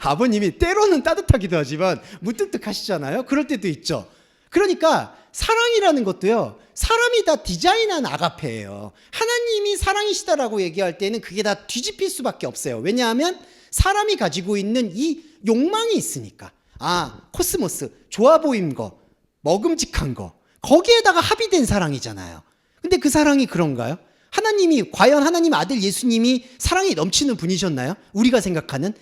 아버님이 때로는 따뜻하기도 하지만 무뚝뚝하시잖아요. 그럴 때도 있죠. 그러니까 사랑이라는 것도요, 사람이 다 디자인한 아가페예요. 하나님이 사랑이시다라고 얘기할 때는 그게 다 뒤집힐 수밖에 없어요. 왜냐하면 사람이 가지고 있는 이 욕망이 있으니까. 아, 코스모스, 좋아 보임 거, 먹음직한 거, 거기에다가 합의된 사랑이잖아요. 근데 그 사랑이 그런가요? 과연 하나님 아들 예수님이 사랑이 넘치는 분이셨나요? 우리가 생각하는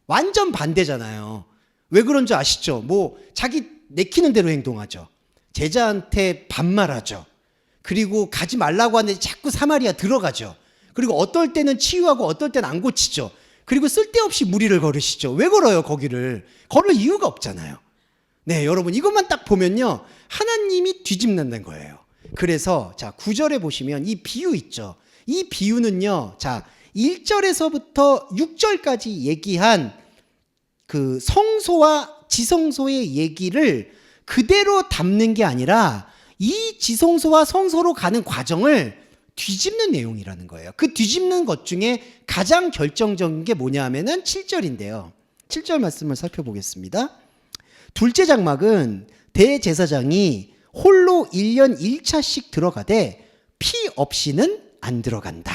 완전 반대잖아요. 왜 그런 줄 아시죠? 뭐 자기 내키는 대로 행동하죠. 제자한테 반말하죠. 그리고 가지 말라고 하는데 자꾸 사마리아 들어가죠. 그리고 어떨 때는 치유하고 어떨 때는 안 고치죠. 그리고 쓸데없이 무리를 걸으시죠. 왜 걸어요, 거기를? 걸을 이유가 없잖아요. 네, 여러분, 이것만 딱 보면요, 하나님이 뒤집는다는 거예요. 그래서 자, 9절에 보시면 이 비유 있죠. 이 비유는요, 자, 1절에서부터 6절까지 얘기한 그 성소와 지성소의 얘기를 그대로 담는 게 아니라 이 지성소와 성소로 가는 과정을 뒤집는 내용이라는 거예요. 그 뒤집는 것 중에 가장 결정적인 게 뭐냐 하면은 7절인데요. 7절 말씀을 살펴보겠습니다. 둘째 장막은 대제사장이 홀로 1년 1차씩 들어가되 피 없이는 안 들어간다.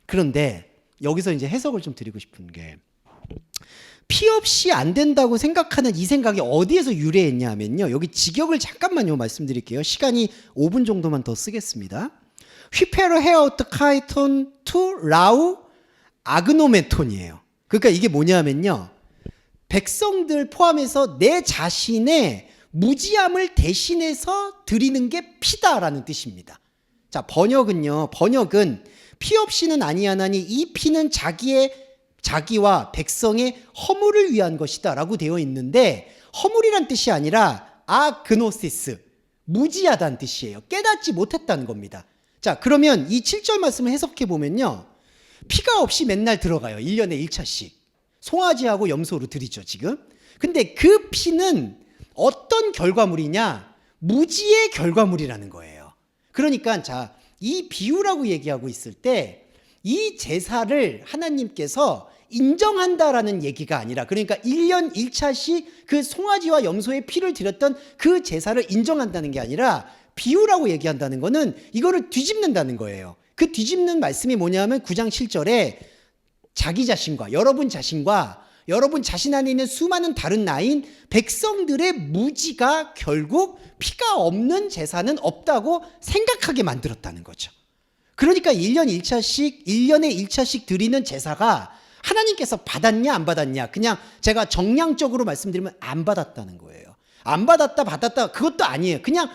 그런데 여기서 이제 해석을 좀 드리고 싶은 게, 피 없이 안 된다고 생각하는 이 생각이 어디에서 유래했냐 하면요, 여기 직역을 잠깐만요 말씀드릴게요. 시간이 5분 정도만 더 쓰겠습니다. 휘페르 헤어트 카이톤 투 라우 아그노메톤이에요. 그러니까 이게 뭐냐면요, 백성들 포함해서 내 자신의 무지함을 대신해서 드리는 게 피다라는 뜻입니다. 자, 번역은 피 없이는 아니하나니 이 피는 자기와 백성의 허물을 위한 것이다 라고 되어 있는데, 허물이란 뜻이 아니라 아그노시스, 무지하다는 뜻이에요. 깨닫지 못했다는 겁니다. 자, 그러면 이 7절 말씀을 해석해 보면요, 피가 없이 맨날 들어가요. 1년에 1차씩 송아지하고 염소로 드리죠 지금. 근데 그 피는 어떤 결과물이냐? 무지의 결과물이라는 거예요. 그러니까 자, 이 비유라고 얘기하고 있을 때 이 제사를 하나님께서 인정한다라는 얘기가 아니라, 그러니까 1년 1차씩 그 송아지와 염소의 피를 드렸던 그 제사를 인정한다는 게 아니라, 비유라고 얘기한다는 거는 이거를 뒤집는다는 거예요. 그 뒤집는 말씀이 뭐냐면 9장 7절에 자기 자신과 여러분 자신 안에 있는 수많은 다른 나인 백성들의 무지가 결국 피가 없는 제사는 없다고 생각하게 만들었다는 거죠. 그러니까 1년에 1차씩 드리는 제사가 하나님께서 받았냐 안 받았냐, 그냥 제가 정량적으로 말씀드리면 안 받았다는 거예요. 안 받았다 받았다 그것도 아니에요. 그냥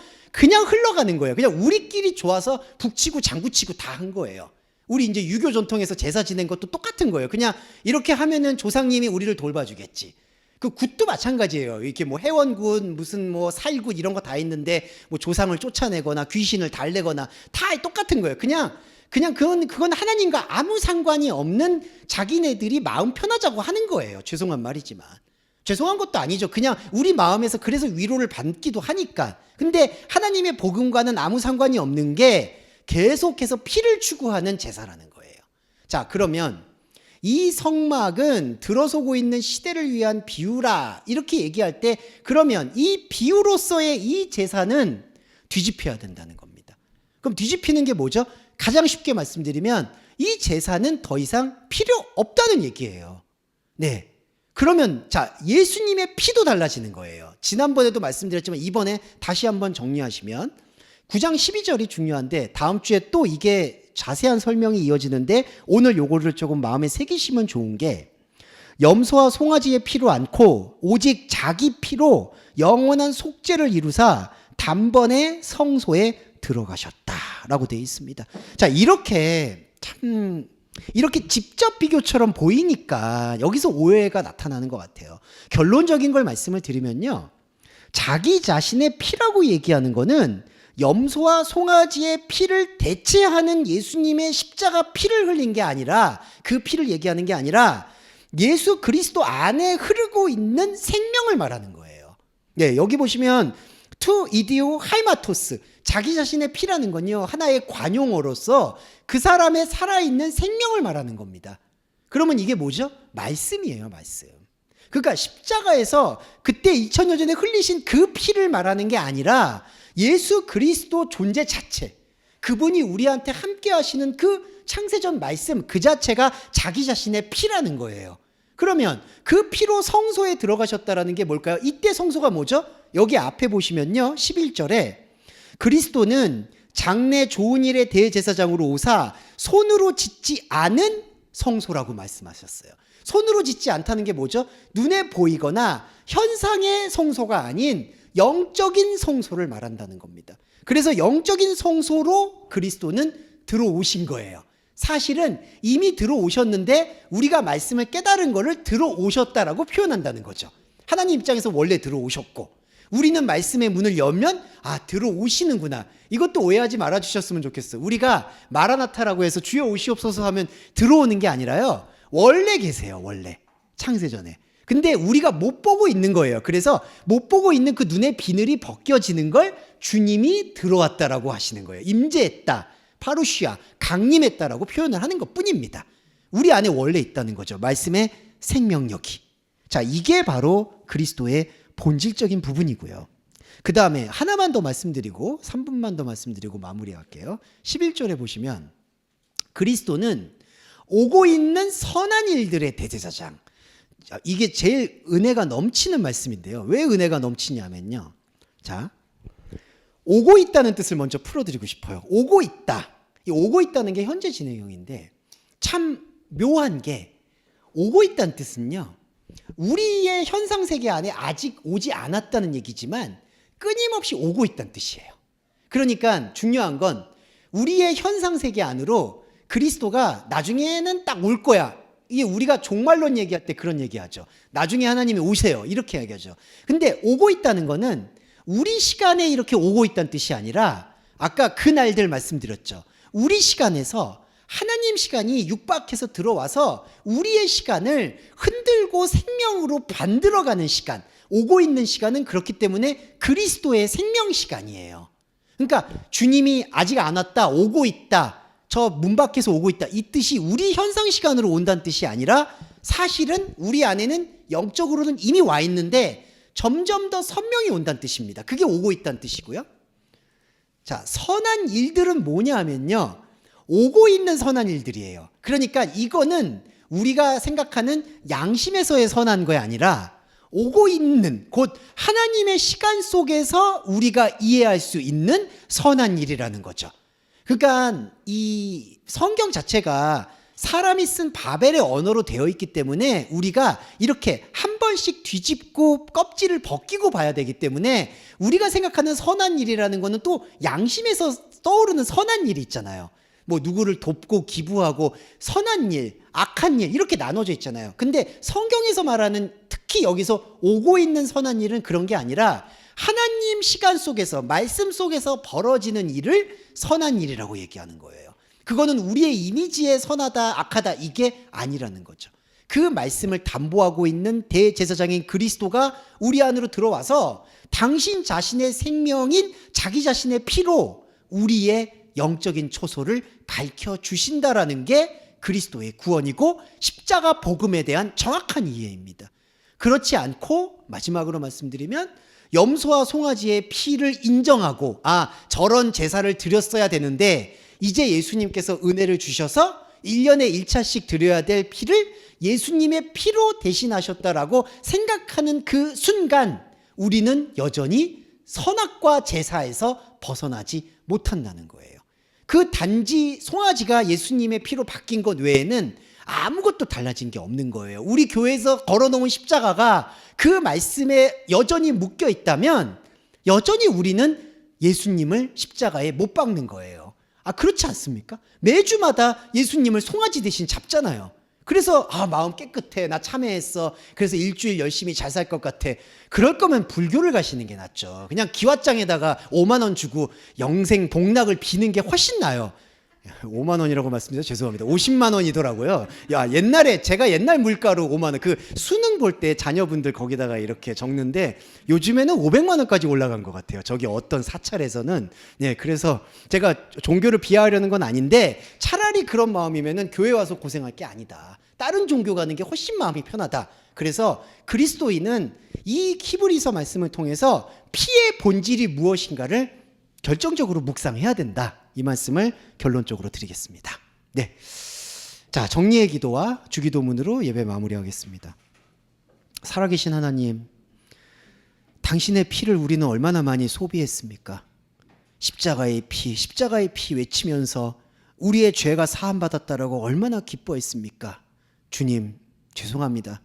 흘러가는 거예요. 그냥 우리끼리 좋아서 북치고 장구치고 다 한 거예요. 우리 이제 유교 전통에서 제사 지낸 것도 똑같은 거예요. 그냥 이렇게 하면은 조상님이 우리를 돌봐주겠지. 그 굿도 마찬가지예요. 이렇게 뭐 해원굿, 무슨 뭐 살굿 이런 거 다 있는데 뭐 조상을 쫓아내거나 귀신을 달래거나 다 똑같은 거예요. 그냥 그건 하나님과 아무 상관이 없는 자기네들이 마음 편하자고 하는 거예요. 죄송한 말이지만. 죄송한 것도 아니죠. 그냥 우리 마음에서 그래서 위로를 받기도 하니까. 근데 하나님의 복음과는 아무 상관이 없는 게 계속해서 피를 추구하는 제사라는 거예요. 자, 그러면 이 성막은 들어서고 있는 시대를 위한 비유라 이렇게 얘기할 때, 그러면 이 비유로서의 이 제사는 뒤집혀야 된다는 겁니다. 그럼 뒤집히는 게 뭐죠? 가장 쉽게 말씀드리면 이 제사는 더 이상 필요 없다는 얘기예요. 네. 그러면 자, 예수님의 피도 달라지는 거예요. 지난번에도 말씀드렸지만 이번에 다시 한번 정리하시면 9장 12절이 중요한데, 다음 주에 또 이게 자세한 설명이 이어지는데 오늘 요거를 조금 마음에 새기시면 좋은 게, 염소와 송아지의 피로 않고 오직 자기 피로 영원한 속죄를 이루사 단번에 성소에 들어가셨다라고 되어 있습니다. 자, 이렇게 직접 비교처럼 보이니까 여기서 오해가 나타나는 것 같아요. 결론적인 걸 말씀을 드리면요, 자기 자신의 피라고 얘기하는 거는 염소와 송아지의 피를 대체하는 예수님의 십자가 피를 흘린 게 아니라, 그 피를 얘기하는 게 아니라 예수 그리스도 안에 흐르고 있는 생명을 말하는 거예요. 네, 여기 보시면 투 이디오 하이마토스, 자기 자신의 피라는 건요, 하나의 관용어로서 그 사람의 살아있는 생명을 말하는 겁니다. 그러면 이게 뭐죠? 말씀이에요, 말씀. 그러니까 십자가에서 그때 2000년 전에 흘리신 그 피를 말하는 게 아니라 예수 그리스도 존재 자체, 그분이 우리한테 함께 하시는 그 창세전 말씀 그 자체가 자기 자신의 피라는 거예요. 그러면 그 피로 성소에 들어가셨다라는 게 뭘까요? 이때 성소가 뭐죠? 여기 앞에 보시면요, 11절에 그리스도는 장래 좋은 일의 대제사장으로 오사 손으로 짓지 않은 성소라고 말씀하셨어요. 손으로 짓지 않다는 게 뭐죠? 눈에 보이거나 현상의 성소가 아닌 영적인 성소를 말한다는 겁니다. 그래서 영적인 성소로 그리스도는 들어오신 거예요. 사실은 이미 들어오셨는데 우리가 말씀을 깨달은 거를 들어오셨다라고 표현한다는 거죠. 하나님 입장에서 원래 들어오셨고, 우리는 말씀의 문을 열면 들어오시는구나. 이것도 오해하지 말아주셨으면 좋겠어요. 우리가 마라나타라고 해서 주여 오시옵소서 하면 들어오는 게 아니라요, 원래 계세요. 원래 창세전에. 근데 우리가 못 보고 있는 거예요. 그래서 못 보고 있는 그 눈의 비늘이 벗겨지는 걸 주님이 들어왔다라고 하시는 거예요. 임재했다, 파루시아, 강림했다라고 표현을 하는 것뿐입니다. 우리 안에 원래 있다는 거죠. 말씀의 생명력이. 자, 이게 바로 그리스도의 본질적인 부분이고요. 그 다음에 하나만 더 말씀드리고 3분만 더 말씀드리고 마무리할게요. 11절에 보시면 그리스도는 오고 있는 선한 일들의 대제사장. 이게 제일 은혜가 넘치는 말씀인데요. 왜 은혜가 넘치냐면요, 자, 오고 있다는 뜻을 먼저 풀어드리고 싶어요. 오고 있다. 이 오고 있다는 게 현재 진행형인데 참 묘한 게, 오고 있다는 뜻은요, 우리의 현상세계 안에 아직 오지 않았다는 얘기지만 끊임없이 오고 있다는 뜻이에요. 그러니까 중요한 건 우리의 현상세계 안으로 그리스도가 나중에는 딱 올 거야. 이게 우리가 종말론 얘기할 때 그런 얘기하죠. 나중에 하나님이 오세요. 이렇게 얘기하죠. 근데 오고 있다는 거는 우리 시간에 이렇게 오고 있다는 뜻이 아니라 아까 그 날들 말씀드렸죠. 우리 시간에서 하나님 시간이 육박해서 들어와서 우리의 시간을 흔들고 생명으로 만들어가는 시간, 오고 있는 시간은 그렇기 때문에 그리스도의 생명 시간이에요. 그러니까 주님이 아직 안 왔다, 오고 있다, 저 문 밖에서 오고 있다, 이 뜻이 우리 현상 시간으로 온다는 뜻이 아니라 사실은 우리 안에는 영적으로는 이미 와 있는데 점점 더 선명히 온다는 뜻입니다. 그게 오고 있다는 뜻이고요. 자, 선한 일들은 뭐냐 하면요, 오고 있는 선한 일들이에요. 그러니까 이거는 우리가 생각하는 양심에서의 선한 거야 아니라 오고 있는, 곧 하나님의 시간 속에서 우리가 이해할 수 있는 선한 일이라는 거죠. 그러니까 이 성경 자체가 사람이 쓴 바벨의 언어로 되어 있기 때문에 우리가 이렇게 한 번씩 뒤집고 껍질을 벗기고 봐야 되기 때문에 우리가 생각하는 선한 일이라는 거는 또 양심에서 떠오르는 선한 일이 있잖아요. 뭐 누구를 돕고 기부하고 선한 일, 악한 일 이렇게 나눠져 있잖아요. 근데 성경에서 말하는 특히 여기서 오고 있는 선한 일은 그런 게 아니라 하나님 시간 속에서 말씀 속에서 벌어지는 일을 선한 일이라고 얘기하는 거예요. 그거는 우리의 이미지에 선하다 악하다 이게 아니라는 거죠. 그 말씀을 담보하고 있는 대제사장인 그리스도가 우리 안으로 들어와서 당신 자신의 생명인 자기 자신의 피로 우리의 영적인 초소를 밝혀주신다라는 게 그리스도의 구원이고 십자가 복음에 대한 정확한 이해입니다. 그렇지 않고 마지막으로 말씀드리면 염소와 송아지의 피를 인정하고 저런 제사를 드렸어야 되는데 이제 예수님께서 은혜를 주셔서 1년에 1차씩 드려야 될 피를 예수님의 피로 대신하셨다라고 생각하는 그 순간 우리는 여전히 선악과 제사에서 벗어나지 못한다는 거예요. 그 단지 송아지가 예수님의 피로 바뀐 것 외에는 아무것도 달라진 게 없는 거예요. 우리 교회에서 걸어놓은 십자가가 그 말씀에 여전히 묶여 있다면 여전히 우리는 예수님을 십자가에 못 박는 거예요. 그렇지 않습니까? 매주마다 예수님을 송아지 대신 잡잖아요. 그래서 마음 깨끗해, 나 참회했어, 그래서 일주일 열심히 잘 살 것 같아. 그럴 거면 불교를 가시는 게 낫죠. 그냥 기와장에다가 5만 원 주고 영생 복락을 비는 게 훨씬 나아요. 5만 원이라고 말씀드려서 죄송합니다. 50만 원이더라고요. 옛날에 제가 옛날 물가로 5만 원, 그 수능 볼 때 자녀분들 거기다가 이렇게 적는데 요즘에는 500만 원까지 올라간 것 같아요. 저기 어떤 사찰에서는. 그래서 제가 종교를 비하하려는 건 아닌데 차라리 그런 마음이면은 교회 와서 고생할 게 아니다. 다른 종교 가는 게 훨씬 마음이 편하다. 그래서 그리스도인은 이 히브리서 말씀을 통해서 피의 본질이 무엇인가를 결정적으로 묵상해야 된다. 이 말씀을 결론적으로 드리겠습니다. 자, 정리의 기도와 주기도문으로 예배 마무리하겠습니다. 살아계신 하나님, 당신의 피를 우리는 얼마나 많이 소비했습니까? 십자가의 피 외치면서 우리의 죄가 사함받았다라고 얼마나 기뻐했습니까? 주님, 죄송합니다.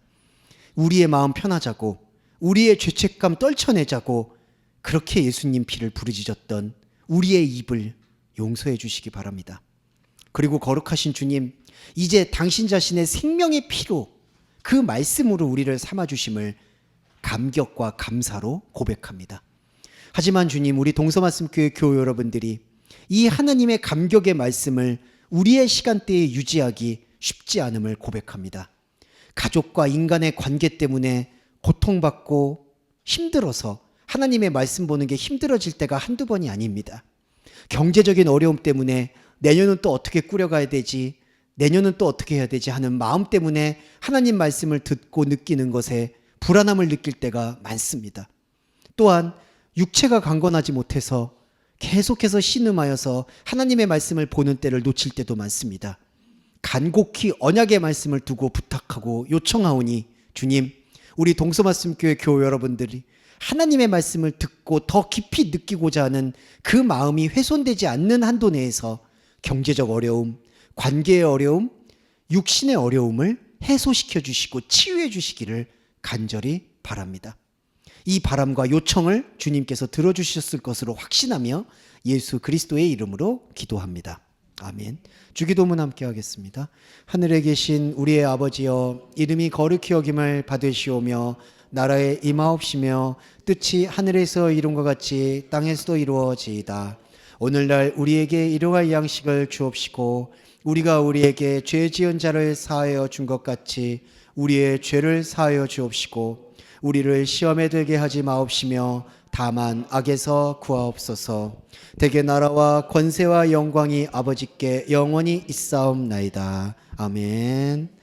우리의 마음 편하자고, 우리의 죄책감 떨쳐내자고 그렇게 예수님 피를 부르짖었던 우리의 입을 용서해 주시기 바랍니다. 그리고 거룩하신 주님, 이제 당신 자신의 생명의 피로 그 말씀으로 우리를 삼아주심을 감격과 감사로 고백합니다. 하지만 주님, 우리 동서말씀교회 교회 여러분들이 이 하나님의 감격의 말씀을 우리의 시간대에 유지하기 쉽지 않음을 고백합니다. 가족과 인간의 관계 때문에 고통받고 힘들어서 하나님의 말씀 보는 게 힘들어질 때가 한두 번이 아닙니다. 경제적인 어려움 때문에 내년은 또 어떻게 꾸려가야 되지, 내년은 또 어떻게 해야 되지 하는 마음 때문에 하나님 말씀을 듣고 느끼는 것에 불안함을 느낄 때가 많습니다. 또한 육체가 강건하지 못해서 계속해서 신음하여서 하나님의 말씀을 보는 때를 놓칠 때도 많습니다. 간곡히 언약의 말씀을 두고 부탁하고 요청하오니 주님, 우리 동서말씀교회 교회 여러분들이 하나님의 말씀을 듣고 더 깊이 느끼고자 하는 그 마음이 훼손되지 않는 한도 내에서 경제적 어려움, 관계의 어려움, 육신의 어려움을 해소시켜 주시고 치유해 주시기를 간절히 바랍니다. 이 바람과 요청을 주님께서 들어주셨을 것으로 확신하며 예수 그리스도의 이름으로 기도합니다. 아멘. 주기도문 함께 하겠습니다. 하늘에 계신 우리의 아버지여, 이름이 거룩히 여김을 받으시오며 나라에 임하옵시며 뜻이 하늘에서 이룬 것 같이 땅에서도 이루어지이다. 오늘날 우리에게 일용할 양식을 주옵시고 우리가 우리에게 죄 지은 자를 사하여 준 것 같이 우리의 죄를 사하여 주옵시고 우리를 시험에 들게 하지 마옵시며 다만 악에서 구하옵소서. 대개 나라와 권세와 영광이 아버지께 영원히 있사옵나이다. 아멘.